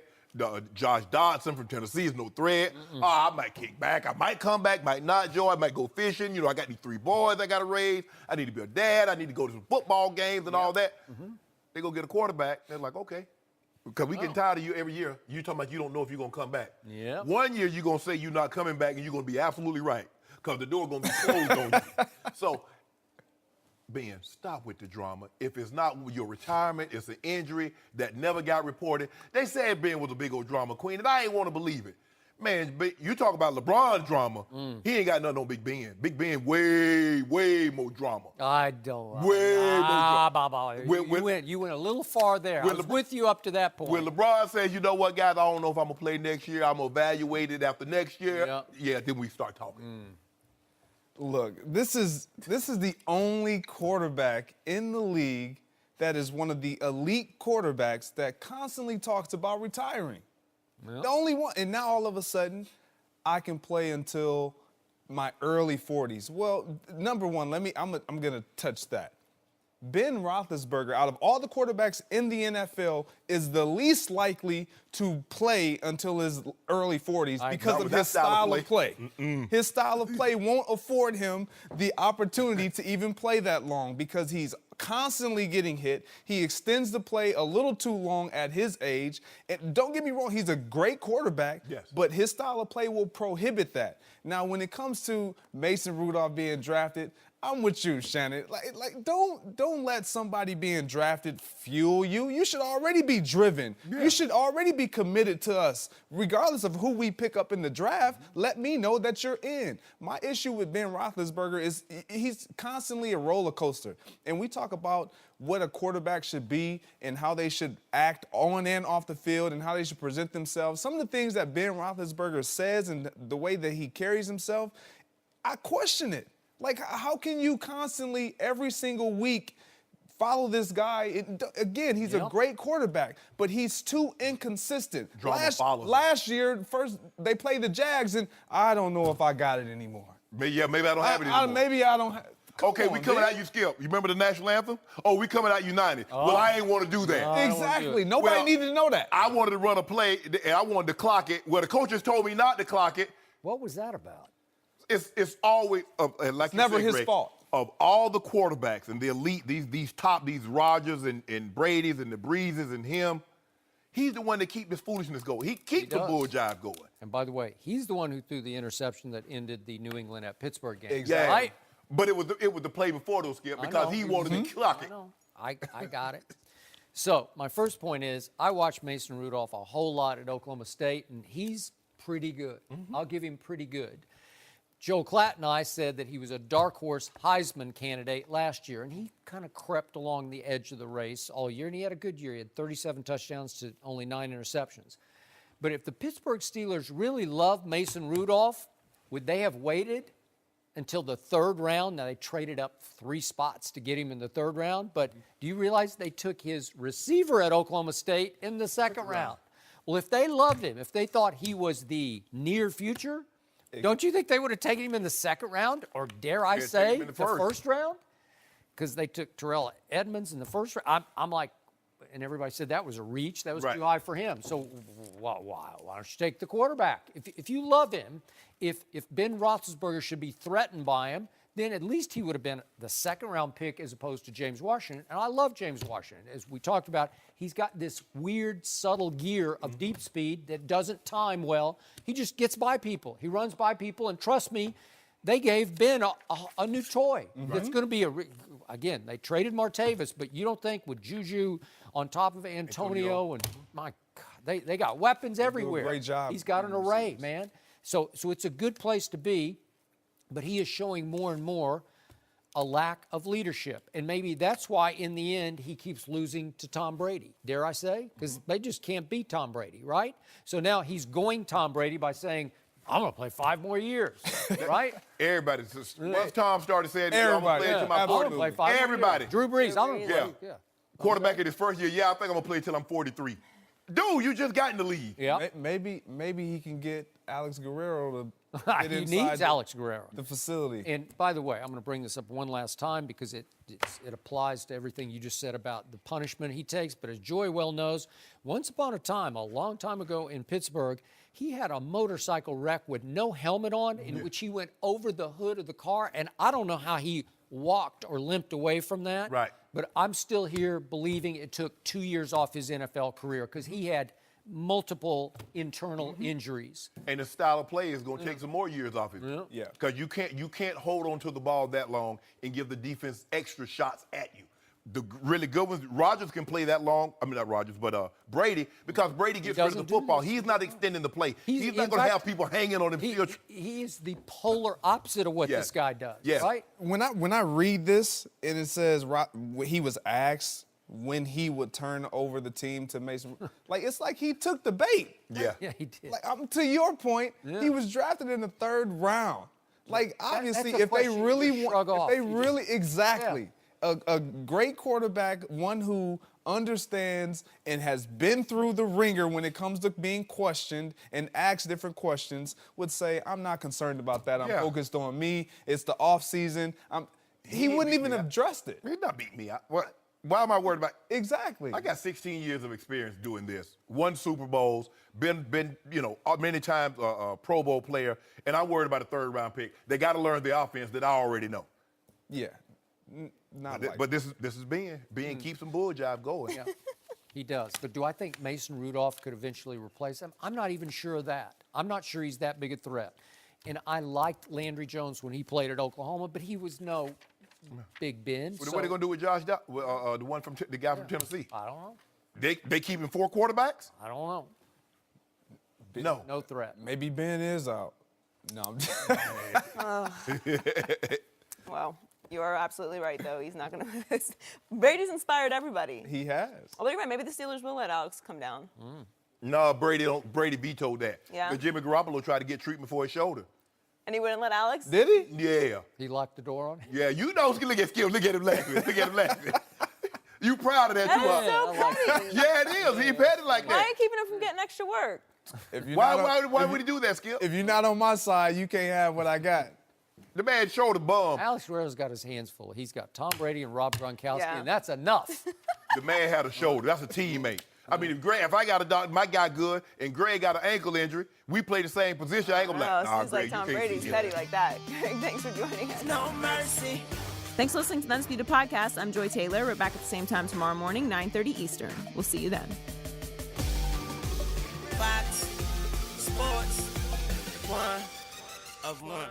[SPEAKER 4] Josh Dodson from Tennessee is no threat. I might kick back. I might come back, might not, Joe. I might go fishing. I got these 3 boys I got to raise. I need to be a dad. I need to go to some football games and all that. Mm-hmm. They go get a quarterback. They're like, okay. Because we getting tired of you every year. You talking about you don't know if you're going to come back. Yeah. 1 year you're going to say you're not coming back, and you're going to be absolutely right, because the door going to be closed on you. So, Ben, stop with the drama. If it's not your retirement, it's an injury that never got reported. They said Ben was a big old drama queen, and I ain't want to believe it. Man, you talk about LeBron's drama. He ain't got nothing on Big Ben. Big Ben way more drama.
[SPEAKER 3] I don't.
[SPEAKER 4] Way more drama.
[SPEAKER 3] You went a little far there. I was with you up to that point.
[SPEAKER 4] When LeBron says, you know what, guys, I don't know if I'm going to play next year. I'm going to evaluate it after next year. Yeah, then we start talking.
[SPEAKER 7] Look, this is the only quarterback in the league that is one of the elite quarterbacks that constantly talks about retiring. Yep. The only one. And now all of a sudden, I can play until my early 40s. Well, number one, I'm going to touch that. Ben Roethlisberger, out of all the quarterbacks in the NFL, is the least likely to play until his early 40s because of his style of play. His style of play won't afford him the opportunity to even play that long, because he's constantly getting hit. He extends the play a little too long at his age. And don't get me wrong, he's a great quarterback, but his style of play will prohibit that. Now, when it comes to Mason Rudolph being drafted, I'm with you, Shannon. Don't let somebody being drafted fuel you. You should already be driven. Yeah. You should already be committed to us. Regardless of who we pick up in the draft, let me know that you're in. My issue with Ben Roethlisberger is he's constantly a roller coaster. And we talk about what a quarterback should be and how they should act on and off the field and how they should present themselves. Some of the things that Ben Roethlisberger says and the way that he carries himself, I question it. Like, how can you constantly, every single week, follow this guy? Again, he's a great quarterback, but he's too inconsistent. Last year, first they played the Jags, and I don't know if I got it anymore.
[SPEAKER 4] Maybe I don't have it anymore.
[SPEAKER 7] Maybe I don't have
[SPEAKER 4] Okay, we coming at you, Skip. You remember the national anthem? Oh, we coming out united. Well, I ain't want to do that.
[SPEAKER 7] Exactly. Nobody needed to know that.
[SPEAKER 4] I wanted to run a play, and I wanted to clock it. Well, the coaches told me not to clock it.
[SPEAKER 3] What was that about?
[SPEAKER 4] It's always like
[SPEAKER 7] it's never his fault.
[SPEAKER 4] Of all the quarterbacks and the elite, these Rodgers and Brady's and the Breezes and him, he's the one that keep this foolishness going. He keeps the bull jive going.
[SPEAKER 3] And by the way, he's the one who threw the interception that ended the New England at Pittsburgh game.
[SPEAKER 4] Exactly.
[SPEAKER 3] Right?
[SPEAKER 4] But it was the play before those, Skip, because he wanted to clock it.
[SPEAKER 3] I got it. So my first point is I watched Mason Rudolph a whole lot at Oklahoma State, and he's pretty good. I'll give him pretty good. Joe Klatt and I said that he was a dark horse Heisman candidate last year, and he kind of crept along the edge of the race all year, and he had a good year. He had 37 touchdowns to only 9 interceptions. But if the Pittsburgh Steelers really love Mason Rudolph, would they have waited until the third round? Now, they traded up 3 spots to get him in the third round, but do you realize they took his receiver at Oklahoma State in the second round? Well, if they loved him, if they thought he was the near future, don't you think they would have taken him in the second round, or dare I say the first round? Because they took Terrell Edmonds in the first round. I'm like, and everybody said that was a reach. That was too high for him. So why don't you take the quarterback? If you love him, if Ben Roethlisberger should be threatened by him, then at least he would have been the second-round pick as opposed to James Washington. And I love James Washington. As we talked about, he's got this weird, subtle gear of deep speed that doesn't time well. He just gets by people. He runs by people, and trust me, they gave Ben a new toy. That's going to be again, they traded Martavis, but you don't think with Juju on top of Antonio and my God, they got weapons everywhere.
[SPEAKER 7] Great job.
[SPEAKER 3] He's got an array, man. So it's a good place to be, but he is showing more and more a lack of leadership. And maybe that's why in the end he keeps losing to Tom Brady, dare I say? Because they just can't beat Tom Brady, right? So now he's going Tom Brady by saying, I'm going to play 5 more years, right?
[SPEAKER 4] Everybody. Once Tom started saying, I'm going to
[SPEAKER 7] Everybody.
[SPEAKER 4] play until my
[SPEAKER 3] I'm going to
[SPEAKER 4] 40.
[SPEAKER 3] play 5 more years.
[SPEAKER 4] Everybody.
[SPEAKER 3] Drew Brees, I'm going to play.
[SPEAKER 4] Yeah. Quarterback in his first year, I think I'm going to play until I'm 43. Dude, you just got in the league.
[SPEAKER 3] Yeah.
[SPEAKER 7] Maybe he can get Alex Guerrero to get
[SPEAKER 3] He
[SPEAKER 7] inside
[SPEAKER 3] needs Alex Guerrero.
[SPEAKER 7] the facility.
[SPEAKER 3] And by the way, I'm going to bring this up one last time because it applies to everything you just said about the punishment he takes. But as Joy well knows, once upon a time, a long time ago in Pittsburgh, he had a motorcycle wreck with no helmet on in which he went over the hood of the car. And I don't know how he walked or limped away from that.
[SPEAKER 4] Right.
[SPEAKER 3] But I'm still here believing it took 2 years off his NFL career because he had multiple internal injuries.
[SPEAKER 4] And the style of play is going to take some more years off him.
[SPEAKER 7] Yeah.
[SPEAKER 4] Because you can't hold on to the ball that long and give the defense extra shots at you. The really good ones, Rodgers can play that long. I mean, not Rodgers, but Brady, because Brady gets rid of the
[SPEAKER 3] doesn't do
[SPEAKER 4] football.
[SPEAKER 3] this.
[SPEAKER 4] He's not extending the play. He's not
[SPEAKER 3] in
[SPEAKER 4] going to have
[SPEAKER 3] fact,
[SPEAKER 4] people hanging on him.
[SPEAKER 3] He is the polar opposite of what
[SPEAKER 4] Yes.
[SPEAKER 3] this guy does,
[SPEAKER 4] Yes.
[SPEAKER 3] right?
[SPEAKER 7] When I read this and it says he was asked when he would turn over the team to Mason, like it's like he took the bait.
[SPEAKER 4] Yeah.
[SPEAKER 3] Yeah, he did.
[SPEAKER 7] Like to your point, he was drafted in the 3rd round. Like obviously,
[SPEAKER 3] that's a
[SPEAKER 7] if they
[SPEAKER 3] question
[SPEAKER 7] really
[SPEAKER 3] you shrug off.
[SPEAKER 7] if they
[SPEAKER 3] You
[SPEAKER 7] really exactly a great quarterback, one who understands and has been through the ringer when it comes to being questioned and asked different questions, would say, "I'm not concerned about that. I'm focused on me. It's the off season." He wouldn't even have addressed it.
[SPEAKER 4] He's not beating me out. What? Why am I worried about?
[SPEAKER 7] Exactly.
[SPEAKER 4] I got 16 years of experience doing this. Won Super Bowls, been many times a Pro Bowl player, and I'm worried about a 3rd round pick. They got to learn the offense that I already know.
[SPEAKER 7] Yeah.
[SPEAKER 4] But this is Ben. Ben keeps some bull jive going.
[SPEAKER 3] Yeah, he does. But do I think Mason Rudolph could eventually replace him? I'm not even sure of that. I'm not sure he's that big a threat. And I liked Landry Jones when he played at Oklahoma, but he was no Big Ben.
[SPEAKER 4] What are they going to do with Josh, the guy from Tennessee?
[SPEAKER 3] I don't know.
[SPEAKER 4] They keeping 4 quarterbacks?
[SPEAKER 3] I don't know.
[SPEAKER 4] No.
[SPEAKER 3] No threat.
[SPEAKER 7] Maybe Ben is out. No, I'm just
[SPEAKER 1] Well, you are absolutely right, though. He's not going to. Brady's inspired everybody.
[SPEAKER 7] he has.
[SPEAKER 1] Although you're right, maybe the Steelers will let Alex come down.
[SPEAKER 4] No, Brady vetoed that.
[SPEAKER 1] Yeah.
[SPEAKER 4] But Jimmy Garoppolo tried to get treatment for his shoulder.
[SPEAKER 1] And he wouldn't let Alex?
[SPEAKER 7] Did he?
[SPEAKER 4] Yeah.
[SPEAKER 3] He locked the door on him.
[SPEAKER 4] Yeah, you know, look at Skip. Look at him laughing. Look at him laughing. You proud of that,
[SPEAKER 1] That
[SPEAKER 4] too,
[SPEAKER 1] is
[SPEAKER 4] huh?
[SPEAKER 1] so petty.
[SPEAKER 4] Yeah, it is. He petty like
[SPEAKER 1] Why are
[SPEAKER 4] that.
[SPEAKER 1] you keeping him from getting extra work?
[SPEAKER 7] If you're
[SPEAKER 4] Why
[SPEAKER 7] not on-
[SPEAKER 4] would he do that, Skip?
[SPEAKER 7] If you're not on my side, you can't have what I got.
[SPEAKER 4] The man showed the bum.
[SPEAKER 3] Alex Guerrero's got his hands full. He's got Tom Brady and Rob Gronkowski,
[SPEAKER 1] Yeah.
[SPEAKER 3] and that's enough.
[SPEAKER 4] The man had a shoulder. That's a teammate. I mean, if I got a dog, my guy good, and Greg got an ankle injury, we play the same position. I ain't gonna be like,
[SPEAKER 1] Oh,
[SPEAKER 4] nah,
[SPEAKER 1] seems
[SPEAKER 4] Greg,
[SPEAKER 1] like Tom
[SPEAKER 4] you can't
[SPEAKER 1] Brady's
[SPEAKER 4] see
[SPEAKER 1] petty
[SPEAKER 4] him.
[SPEAKER 1] like that. Greg, thanks for joining us.
[SPEAKER 8] No mercy.
[SPEAKER 1] Thanks for listening to the Undisputed Podcast. I'm Joy Taylor. We're back at the same time tomorrow morning, 9:30 Eastern. We'll see you then.
[SPEAKER 8] Fox Sports 1 of 1.